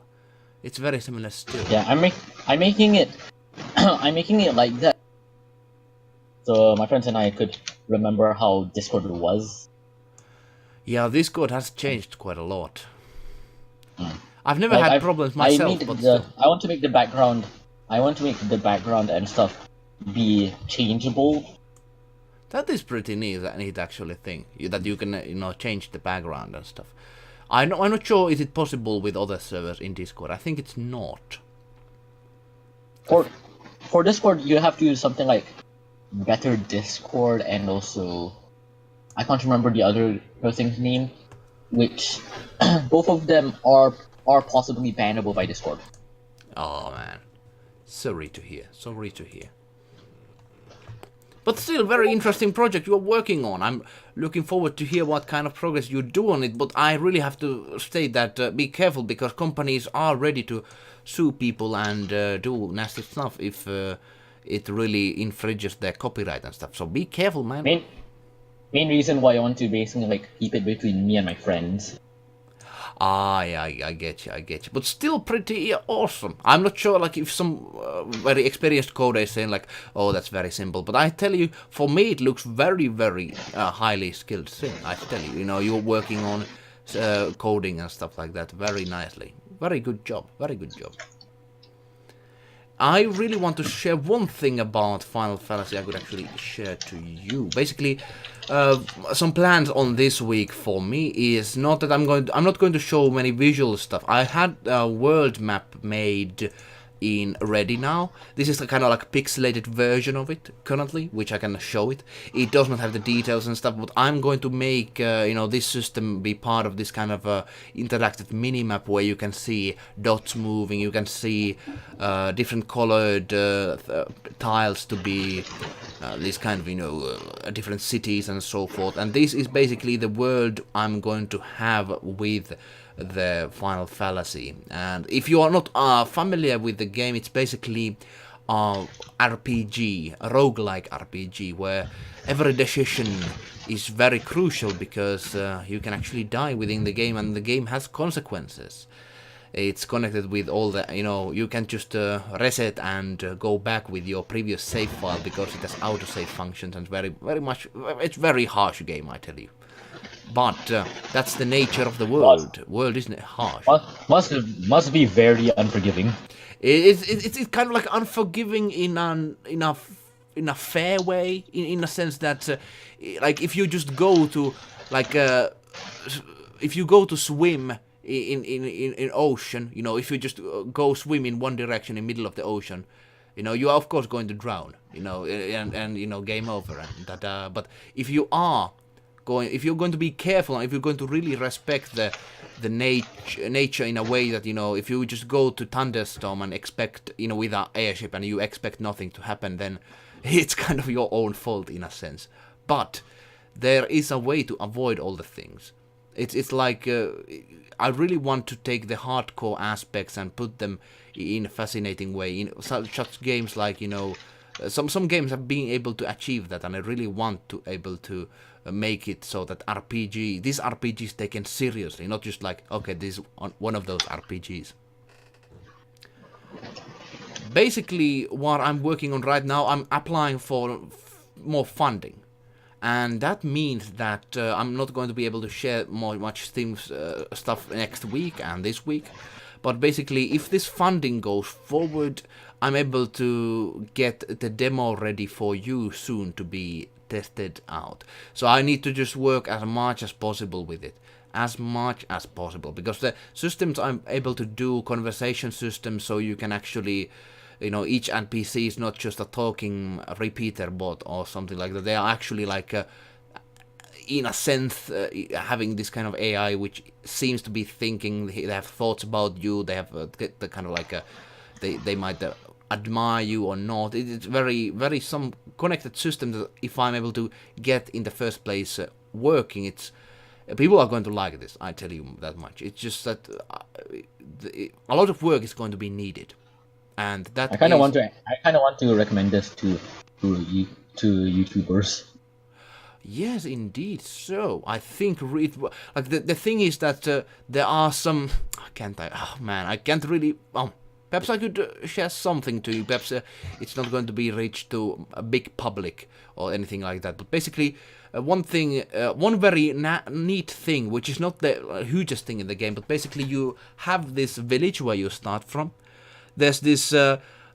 It's very similar still. Yeah, I'm making it I'm making it like that. So my friends and I could remember how Discord was. Yeah, Discord has changed quite a lot. I've never Like, had problems myself, but still. I want to make the background. I want to make the background and stuff be changeable. That is pretty neat actually thing that you can change the background and stuff. I'm not sure is it possible with other servers in Discord. I think it's not. For Discord, you have to use something like Better Discord, and also I can't remember the other thing's name, which both of them are possibly bannable by Discord. Oh man, sorry to hear. Sorry to hear. But still, very interesting project you're working on. I'm looking forward to hear what kind of progress you do on it. But I really have to state that be careful, because companies are ready to sue people and do nasty stuff if it really infringes their copyright and stuff. So be careful, man. Main reason why I want to basically like keep it between me and my friends. Ah, yeah, I get you. But still pretty awesome. I'm not sure, like, if some very experienced coder is saying, like, oh, that's very simple. But I tell you, for me, it looks very, very highly skilled thing. I tell you, you're working on coding and stuff like that very nicely. Very good job. Very good job. I really want to share one thing about Final Fallacy I could actually share to you. Basically, some plans on this week for me is not that I'm not going to show many visual stuff. I had a world map made in ready now. This is the kind of like pixelated version of it currently, which I can show it. It does not have the details and stuff, but I'm going to make this system be part of this kind of interactive mini map where you can see dots moving, you can see different colored tiles to be these kind of different cities and so forth. And this is basically the world I'm going to have with the Final Fallacy. And if you are not familiar with the game, it's basically RPG, a roguelike RPG, where every decision is very crucial, because you can actually die within the game, and the game has consequences. It's connected with all the, you can just reset and go back with your previous save file, because it has autosave functions, and very much, it's very harsh game, I tell you. But that's the nature of the world. World isn't harsh. Must be very unforgiving. It's kind of like unforgiving in a fair way, in a sense that like if you just go to like if you go to swim in ocean, if you just go swim in one direction in the middle of the ocean, you are of course going to drown, and game over and that. But if you're going to be careful, and if you're going to really respect the nature in a way that, if you just go to thunderstorm and expect, with an airship, and you expect nothing to happen, then it's kind of your own fault in a sense. But there is a way to avoid all the things. It's like I really want to take the hardcore aspects and put them in a fascinating way. In such games like, some games have been able to achieve that, and I really want to able to make it so that these RPGs taken seriously, not just like, okay, this is one of those RPGs. Basically, what I'm working on right now, I'm applying for more funding. And that means that I'm not going to be able to share much stuff next week and this week. But basically, if this funding goes forward, I'm able to get the demo ready for you soon to be tested out. So I need to just work as much as possible with it. As much as possible. Because the systems I'm able to do, conversation systems, so you can actually, each NPC is not just a talking repeater bot or something like that. They are actually like in a sense, having this kind of AI which seems to be thinking, they have thoughts about you, they have the kind of like they might admire you or not. It's very, very some connected system that if I'm able to get in the first place working, it's people are going to like this. I tell you that much. It's just that a lot of work is going to be needed, and that I kind of want to recommend this to YouTubers. Yes, indeed. So I think like the thing is that there are some. I can't really. Perhaps I could share something to you. Perhaps it's not going to be reached to a big public or anything like that. But basically, one very neat thing, which is not the hugest thing in the game, but basically you have this village where you start from. There's this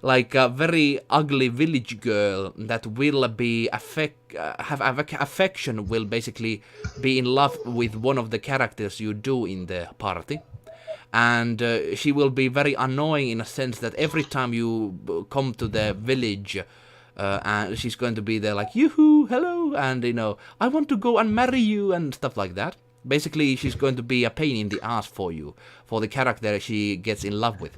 like a very ugly village girl that will be affection, will basically be in love with one of the characters you do in the party. And she will be very annoying in a sense that every time you come to the village, and she's going to be there like, yoo-hoo, hello, and I want to go and marry you and stuff like that. Basically, she's going to be a pain in the ass for you, for the character she gets in love with.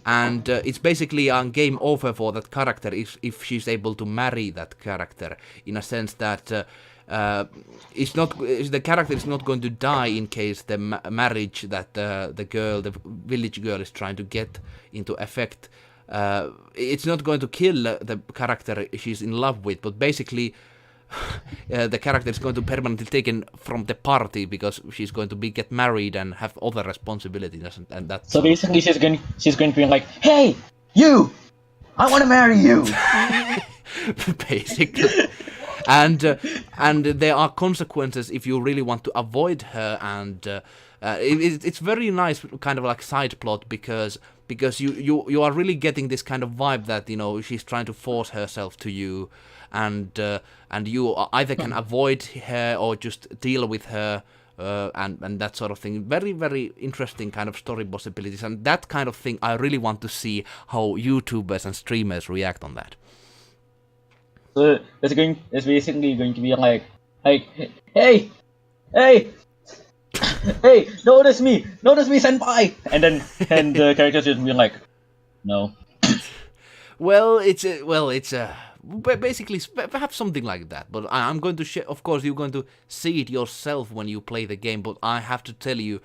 And it's basically a game over for that character if she's able to marry that character, in a sense that the character is not going to die in case the marriage that the village girl is trying to get into effect. It's not going to kill the character she's in love with, but basically the character is going to permanently taken from the party because she's going to get married and have other responsibilities and that. So basically, she's going to be like, "Hey, you! I want to marry you." Basically. And there are consequences if you really want to avoid her, and it's very nice kind of like side plot because you are really getting this kind of vibe that she's trying to force herself to you, and you either can avoid her or just deal with her, and that sort of thing. Very, very interesting kind of story possibilities, and that kind of thing I really want to see how YouTubers and streamers react on that. So it's basically going to be like, hey, notice me, senpai, and the characters just be like, no. It's basically perhaps something like that. But I'm going to share. Of course, you're going to see it yourself when you play the game. But I have to tell you,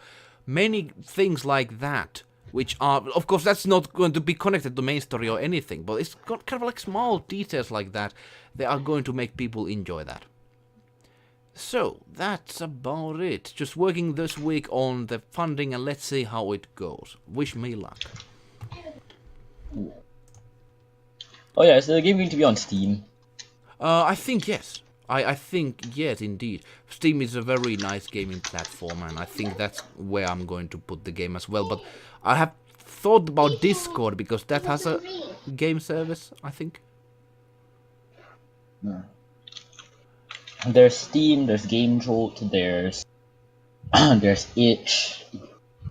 many things like that, which are, of course, that's not going to be connected to main story or anything, but it's got kind of like small details like that. They are going to make people enjoy that. So, that's about it. Just working this week on the funding and let's see how it goes. Wish me luck. Oh yeah, is the game going to be on Steam? I think yes. I think yes, indeed. Steam is a very nice gaming platform, and I think that's where I'm going to put the game as well. But I have thought about Discord because that has a game service, I think. There's Steam, there's Game Jolt, there's there's Itch.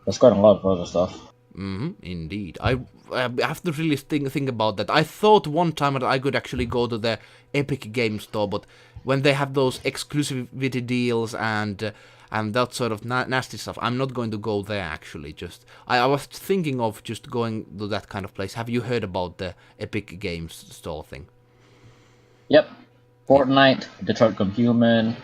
There's quite a lot of other stuff. Indeed. I have to really think about that. I thought one time that I could actually go to the Epic Game Store, but when they have those exclusivity deals and that sort of nasty stuff, I'm not going to go there actually. Just I was thinking of just going to that kind of place. Have you heard about the Epic Games Store thing? Yep. Fortnite, Detroit Become Human,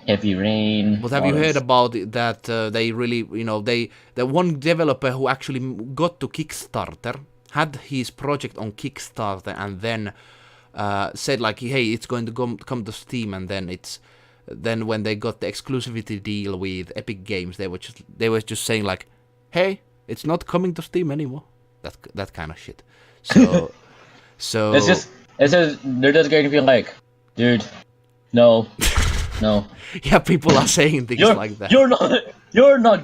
Heavy Rain. But have you heard about it, that they really, the one developer who actually got to Kickstarter had his project on Kickstarter and then said like, hey, it's going to come to Steam, and then when they got the exclusivity deal with Epic Games, they were just saying like, hey, it's not coming to Steam anymore. That kind of shit. So it's just they're just going to be like, dude, no. Yeah, people are saying things like that. You're not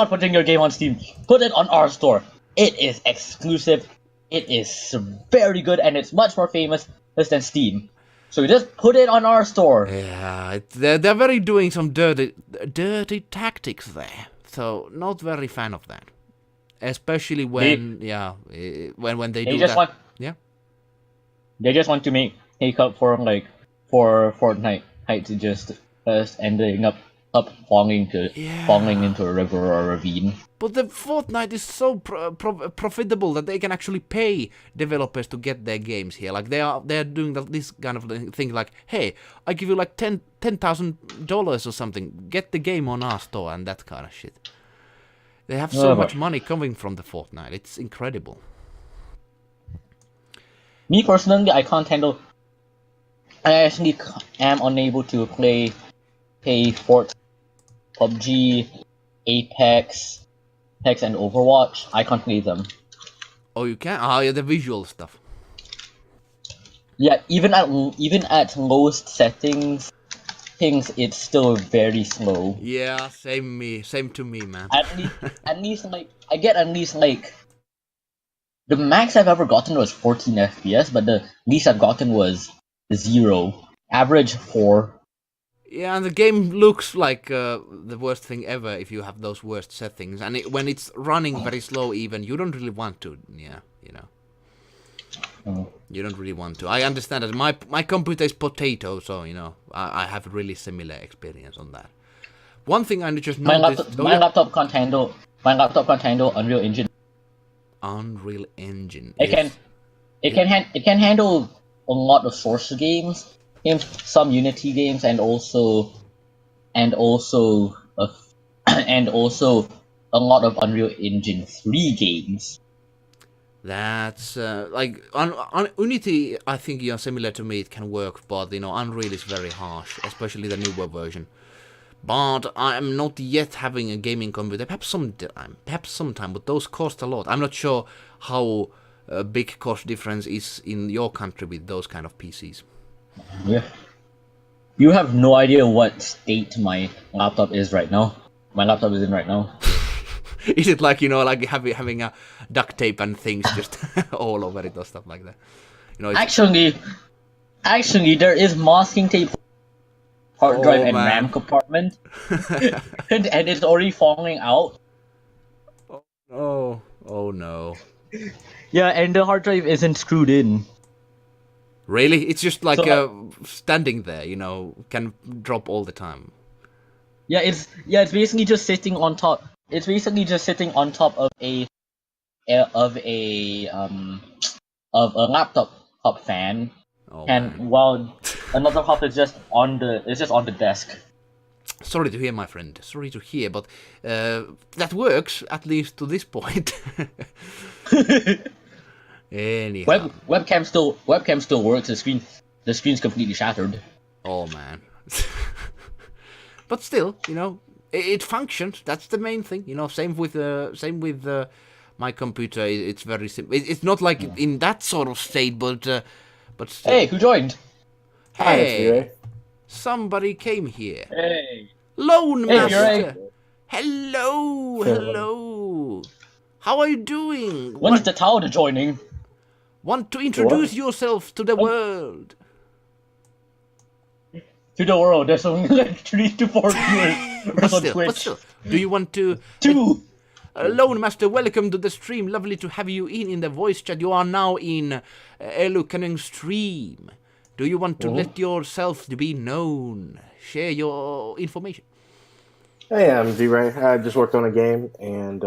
putting your game on Steam. Put it on our store. It is exclusive it is very good, and it's much more famous than Steam. So we just put it on our store. Yeah, they're very doing some dirty tactics there. So not very fan of that. Especially when when they do just that. Yeah. They just want to make up for Fortnite to just ending up falling into a river or a ravine. But the Fortnite is so profitable that they can actually pay developers to get their games here. Like they're doing this kind of thing. Like, hey, I give you like $10,000 or something. Get the game on our store and that kind of shit. They have so much money coming from the Fortnite. It's incredible. Me personally, I can't handle. I actually am unable to play Fortnite, PUBG, Apex, and Overwatch. I can't play them. Oh, you can? Ah, yeah, the visual stuff. Yeah, even at lowest settings, it's still very slow. Yeah, same to me, man. At least like I get at least like the max I've ever gotten was 14 FPS, but the least I've gotten was 0. Average 4. Yeah, and the game looks like the worst thing ever if you have those worst settings. And when it's running very slow even, you don't really want to, You don't really want to. I understand that my computer is potato, so, I have really similar experience on that. One thing I just noticed... My laptop can't handle Unreal Engine. Unreal Engine. It can handle a lot of Source games, some Unity games, and also a lot of Unreal Engine 3 games. That's like on Unity. I think you're similar to me. It can work, but Unreal is very harsh, especially the newer version. But I'm not yet having a gaming computer. Perhaps sometime. But those cost a lot. I'm not sure how big cost difference is in your country with those kind of PCs. Yeah. You have no idea what state my laptop is right now. My laptop is in right now. Is it like like having a duct tape and things just all over it or stuff like that? Actually, there is masking tape. Hard drive and RAM compartment, and it's already falling out. Oh no. Yeah, and the hard drive isn't screwed in. Really? It's just like standing there, can drop all the time. Yeah, it's basically just sitting on top. It's basically just sitting on top of a laptop fan, while another hop is just on the desk. Sorry to hear, my friend. Sorry to hear, but that works at least to this point. Anyhow, webcam still works. The screen's completely shattered. Oh man. But still, it functions. That's the main thing. Same with my computer. It's very simple. It's not like in that sort of state, but still. Hey, who joined? Hey, somebody came here. Hey, Lone Master. Hey, Hello. How are you doing? When's the tower joining? Want to introduce yourself to the world? To the world, there's only like 3 to 4 viewers on Twitch. But still, do you want to... 2! Lone Master, welcome to the stream. Lovely to have you in the voice chat. You are now in Elukkanen's stream. Do you want to let yourself be known? Share your information. Hey, I'm D-Ray. I just worked on a game, and,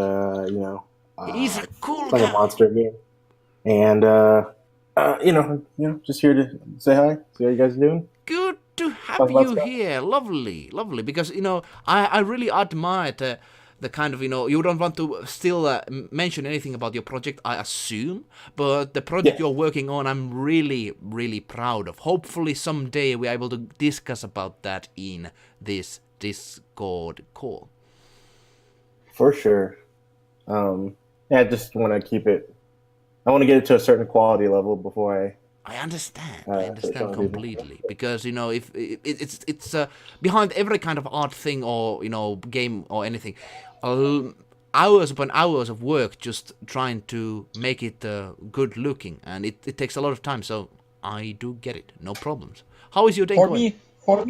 he's a cool like guy. a monster game. And, just here to say hi, see how you guys are doing. Good to have you here. Lovely. Because, I really admire the kind of, you don't want to still mention anything about your project, I assume. But the project you're working on, I'm really, really proud of. Hopefully someday we're able to discuss about that in this Discord call. For sure. I just want to keep it... I want to get it to a certain quality level before I understand completely, because if it's behind every kind of art thing or game or anything, hours upon hours of work just trying to make it good looking, and it takes a lot of time. So I do get it, no problems. How is your day For going? me, for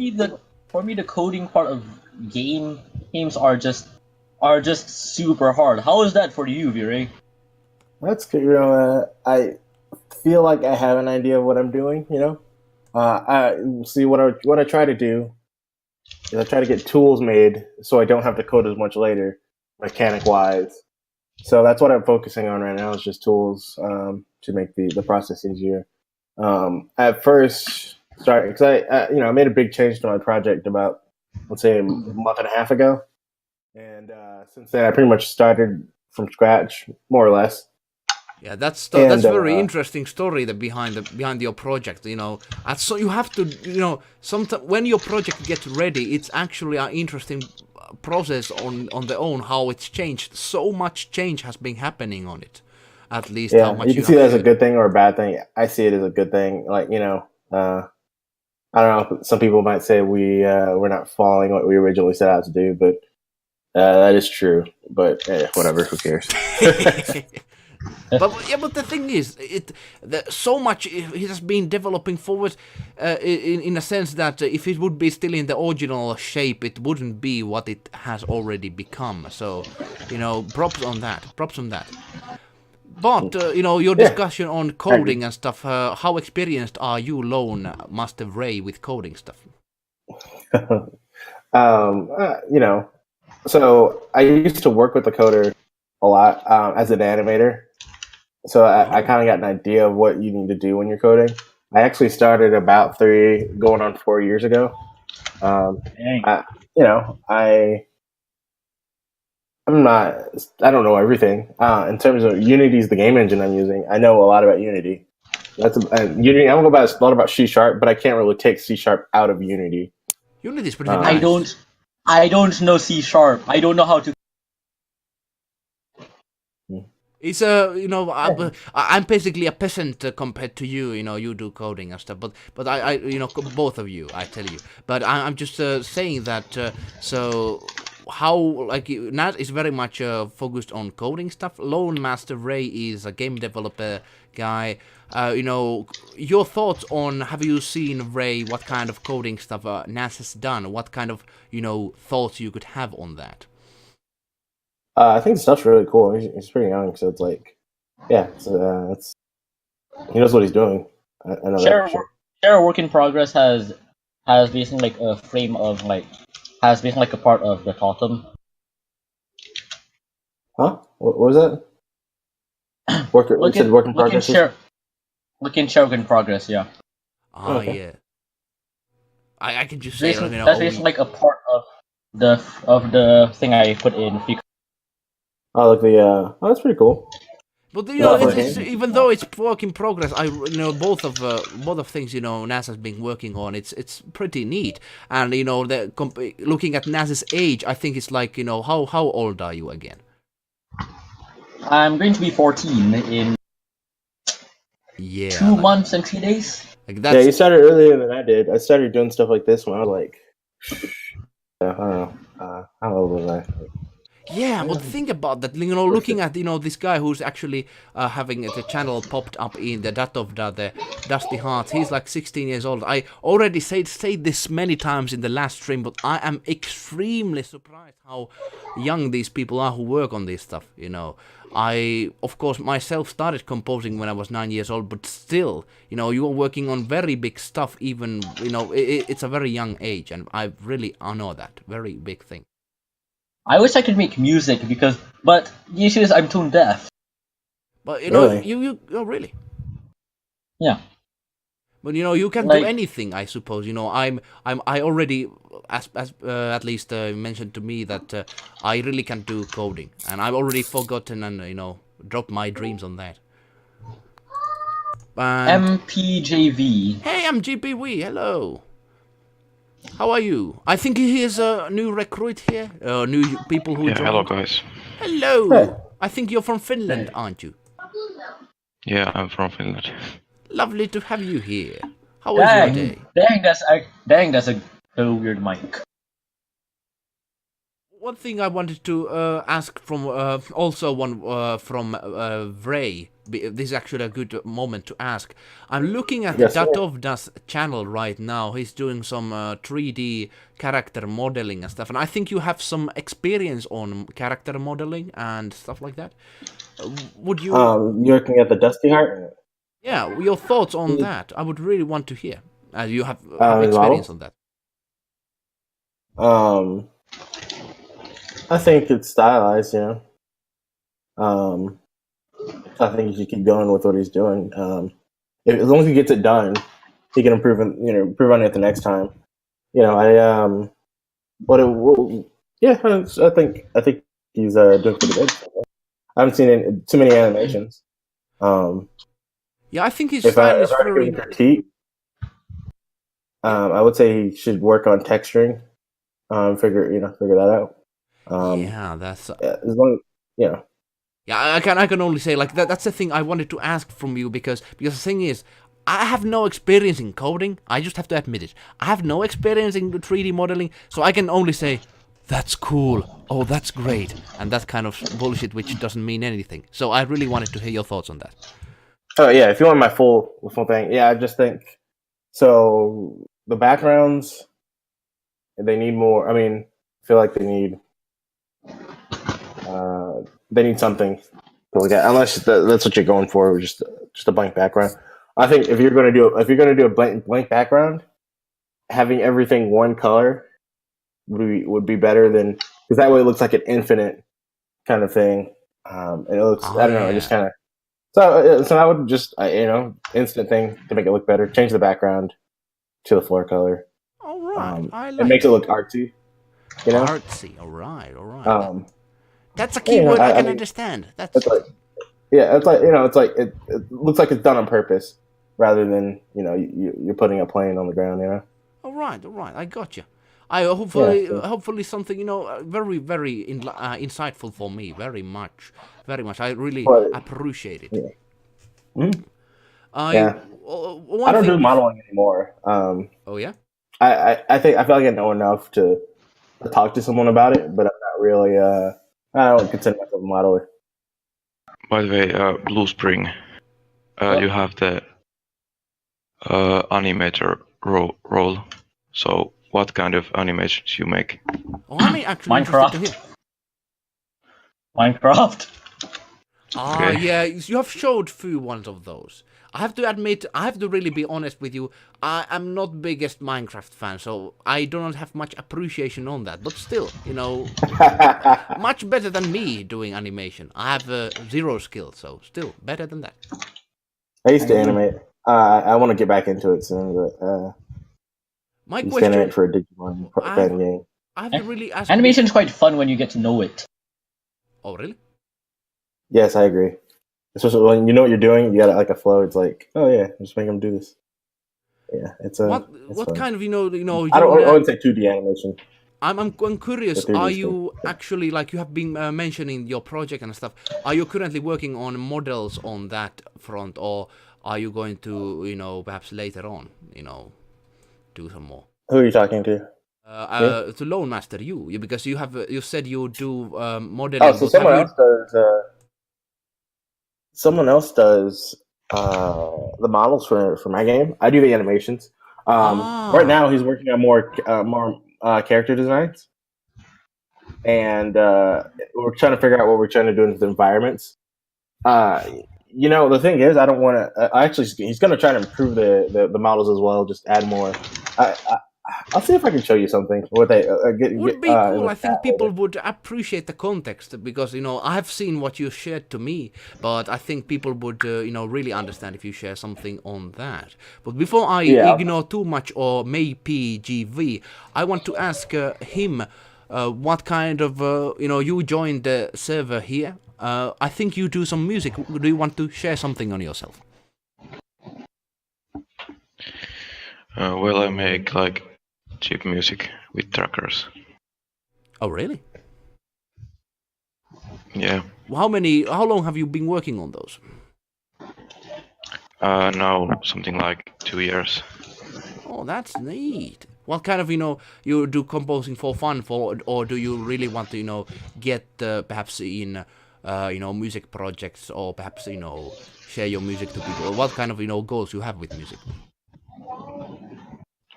me, the coding part of games are just super hard. How is that for you, Viray? That's good. I feel like I have an idea of what I'm doing. I see what I try to do is I try to get tools made so I don't have to code as much later, mechanic wise. So that's what I'm focusing on right now is just tools to make the process easier. At first, starting because I made a big change to my project about let's say a month and a half ago, and since then I pretty much started from scratch more or less. Yeah, that's And very interesting story behind your project. And so you have to sometimes when your project gets ready, it's actually an interesting process on the own how it's changed. So much change has been happening on it. At least how yeah, much you can see that as a good thing or a bad thing. I see it as a good thing. Like I don't know. Some people might say we're not following what we originally set out to do, but that is true. But whatever, who cares? But the thing is, so much it has been developing forward in a sense that if it would be still in the original shape, it wouldn't be what it has already become. So, props on that. Props on that. But your discussion on coding and stuff. How experienced are you, Lone Master Ray, with coding stuff? um, uh, you know, so I used to work with the coder a lot as an animator. So I kind of got an idea of what you need to do when you're coding. I actually started about going on 4 years ago. Dang. I don't know everything. In terms of Unity is the game engine I'm using. I know a lot about Unity. Unity. I don't know about a lot about C#, but I can't really take C# out of Unity. Unity is pretty I nice. don't know C#. I don't know how to. It's I'm basically a peasant compared to you. You do coding and stuff, but I both of you, I tell you. But I'm just saying that. So how like Nat is very much focused on coding stuff. Lone Master Ray is a game developer guy. Your thoughts on have you seen Ray? What kind of coding stuff Nas has done? What kind of thoughts you could have on that? I think the stuff's really cool. He's pretty young, so it's like, yeah, it's he knows what he's doing. I know that for Share sure. Share work in progress has basically like a frame of like has basically like a part of the totem. Huh? What was that? You said work in progress. Look in share work in progress. Yeah, Oh, okay. Yeah. I can just say, that's basically like a part of the thing I put in. Oh, look that's pretty cool. But Is that for a it's game? even though it's work in progress, both of things NASA's been working on. It's pretty neat, and looking at NASA's age, I think it's like how old are you again? I'm going to be 14 in Yeah, 2 months and 3 days. like Yeah, you that's started earlier than I did. I started doing stuff like this when I was like, I don't know, how old was I? Yeah, but think about that. Looking at this guy who's actually having the channel popped up in the the Dusty Hearts. He's like 16 years old. I already said this many times in the last stream, but I am extremely surprised how young these people are who work on this stuff. I of course myself started composing when I was 9 years old, but still, you are working on very big stuff. Even it's a very young age, and I really honor that very big thing. I wish I could make music but the issue is I'm tone deaf. But Really? oh really? Yeah, But you can do like anything, I suppose. I already as at least mentioned to me that I really can do coding, and I've already forgotten and dropped my dreams on that. And MPJV. hey, I'm GPW. Hello. How are you? I think he is a new recruit here. New people who Yeah, hello joined. guys. Hey. Hello. I think you're from Finland, aren't you? Yeah, I'm from Finland. Lovely to have you here. How was your day? Dang, that's a weird mic. One thing I wanted to ask from also one from Vray. This is actually a good moment to ask. I'm looking at Yes, sir. Datovda's channel right now. He's doing some 3D character modeling and stuff, and I think you have some experience on character modeling and stuff like that. Would you? You're looking at the Dusty Heart. Yeah, your thoughts on that? I would really want to hear. You have His experience model. on that. I think it's stylized, you know. I think he should keep going with what he's doing. As long as he gets it done, he can improve, improve on it the next time. You know, but it will. Yeah, I think he's doing pretty good. I haven't seen too many animations. Yeah, I think his If style is I were to very. give him critique, I would say he should work on texturing. Figure that out. Yeah, that's. As long, you know. Yeah, I can only say like that. That's the thing I wanted to ask from you because the thing is, I have no experience in coding. I just have to admit it. I have no experience in 3D modeling, so I can only say, "That's cool." Oh, that's great, and that kind of bullshit which doesn't mean anything. So I really wanted to hear your thoughts on that. Oh yeah, if you want my full thing, yeah, I just think so. The backgrounds, they need more. I mean, I feel like they need something to look at. Unless that's what you're going for, just a blank background. I think if you're going to do a blank background, having everything one color would be better than, because that way it looks like an infinite kind of thing. And it looks, I don't know, it just kind of. So I would just instant thing to make it look better. Change the background to the floor color. All right, I like it makes it look artsy. You know, artsy. All right. That's a Yeah, keyword I can mean, understand. That's it's like, yeah, it's like it looks like it's done on purpose rather than you're putting a plane on the ground. You know. all right. I got you. I hopefully something very very insightful for me. Very much. I really But, appreciate it. yeah. Mm-hmm. I don't do modeling anymore. Oh yeah. I think I feel like I know enough to talk to someone about it, but I'm not really. I don't consider myself a modeler. By the way, Blue Spring, you have the animator role. So, what kind of animations you make? Oh, I'm actually interested to hear. Minecraft. Okay. Yeah, you have showed few ones of those. I have to admit, I have to really be honest with you. I am not biggest Minecraft fan, so I do not have much appreciation on that. But still, much better than me doing animation. I have zero skill, so still better than that. I used to animate. I want to get back into it soon, but my used question to animate for a Digimon fan game. I have to really ask. Animation is quite fun when you get to know it. Oh really? Yes, I agree. Especially when you know what you're doing, you got like a flow. It's like, oh yeah, just make them do this. Yeah, it's what fun. kind of I wouldn't say 2D animation. I'm curious. Are you actually like you have been mentioning your project and stuff? Are you currently working on models on that front, or are you going to perhaps later on do some more? Who are you talking to? To Lone Master, you because you said you do modeling. Oh, so someone else does the models for my game. I do the animations. Right now, he's working on more character designs, and we're trying to figure out what we're trying to do with the environments. The thing is, I don't want to. Actually, he's going to try to improve the models as well. Just add more. I'll see if I can show you something. What they would be cool. I think people would appreciate the context because I have seen what you shared to me, but I think people would really understand if you share something on that. But before I ignore too much or may PGV, I want to ask him what kind of you joined the server here. I think you do some music. Do you want to share something on yourself? Well, I make like cheap music with trackers. Oh, really? Yeah. How long have you been working on those? Now something like 2 years. Oh, that's neat. What kind of, you do composing for fun, or do you really want to, get perhaps in, music projects, or perhaps, share your music to people? Or what kind of, goals you have with music?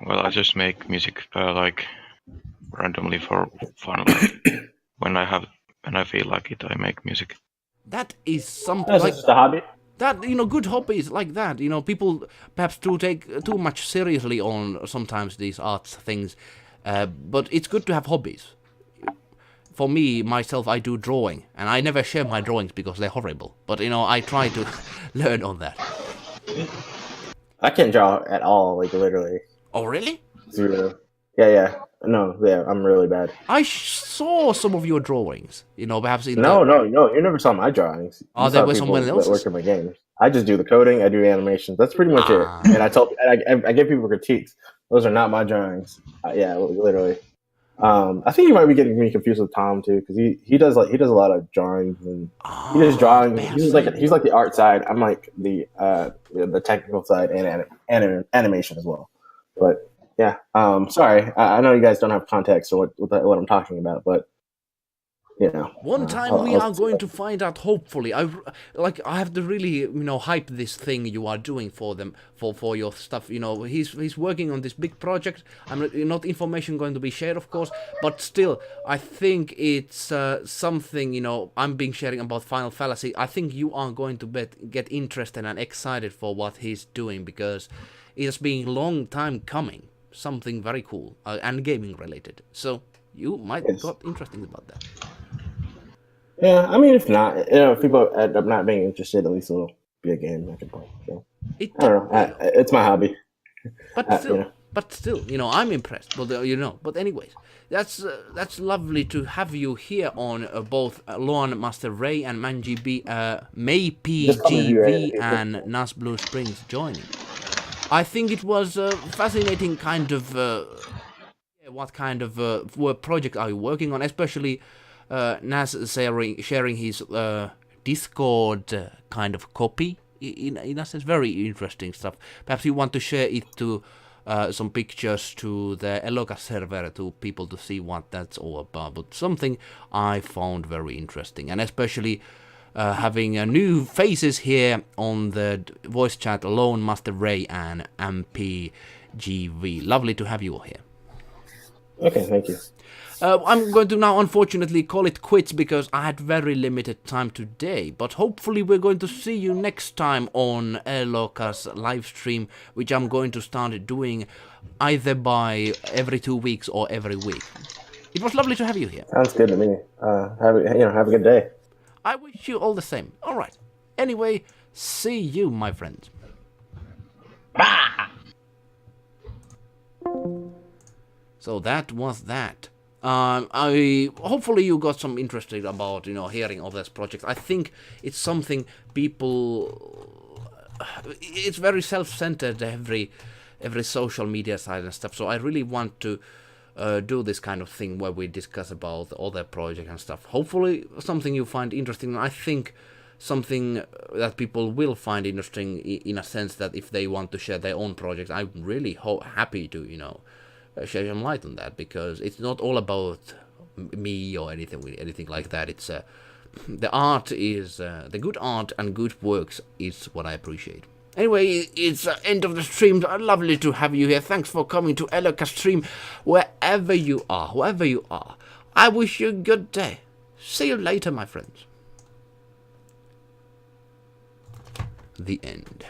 Well, I just make music like randomly for fun. Like when I feel like it, I make music. That is something That's like just a hobby. that. Good hobbies like that. People perhaps do take too much seriously on sometimes these arts things, but it's good to have hobbies. For me, myself, I do drawing, and I never share my drawings because they're horrible. But I try to learn on that. I can't draw at all, like literally. Oh, really? Zero. Yeah. No, yeah, I'm really bad. I saw some of your drawings. Perhaps in No. You never saw my drawings. Oh, You there saw were people someone that else's? work in my games. I just do the coding. I do animations. That's pretty much Ah. it. And I give people critiques. Those are not my drawings. Yeah, literally. I think you might be getting me confused with Tom too, because he does a lot of drawings and he does drawing. perhaps He's like the art side. I'm like the technical side and animation as well. But yeah, sorry, I know you guys don't have context or what I'm talking about, but One time we are going to find out. Hopefully, I have to really hype this thing you are doing for them for your stuff. He's working on this big project. I'm not information going to be shared, of course, but still, I think it's something I'm being sharing about Final Fallacy. I think you are going to get interested and excited for what he's doing because it has been a long time coming. Something very cool and gaming related. So you might got interesting about that. Yeah, I mean, if not, if people end up not being interested, at least it'll be a game I can play. So I don't know. It's my hobby. But still, I'm impressed. But But anyways, that's lovely to have you here on both Luan Master Ray and May PGV and Nas Blue Springs joining. I think it was a fascinating kind of. What kind of project are you working on, especially? Nas sharing his Discord kind of copy in a sense, very interesting stuff. Perhaps you want to share it to some pictures to the Eloka server to people to see what that's all about. But something I found very interesting, and especially having new faces here on the voice chat, Lone Master Ray and MPGV. Lovely to have you all here. Okay, thank you. I'm going to now unfortunately call it quits because I had very limited time today, but hopefully we're going to see you next time on Eloka's live stream, which I'm going to start doing either by every 2 weeks or every week. It was lovely to have you here. Sounds good to me. Have a good day. I wish you all the same. All right. Anyway, see you, my friends. So that was that. Hopefully you got some interested about hearing of this project. I think it's something people. It's very self-centered, every social media site and stuff. So I really want to do this kind of thing where we discuss about all their project and stuff. Hopefully something you find interesting. I think something that people will find interesting in a sense that if they want to share their own projects, I'm really happy to shed some light on that, because it's not all about me or anything like that. It's the art is the good art and good works is what I appreciate. Anyway, it's end of the stream. Lovely to have you here. Thanks for coming to Eloka stream, whoever you are. I wish you a good day. See you later, my friends. The end.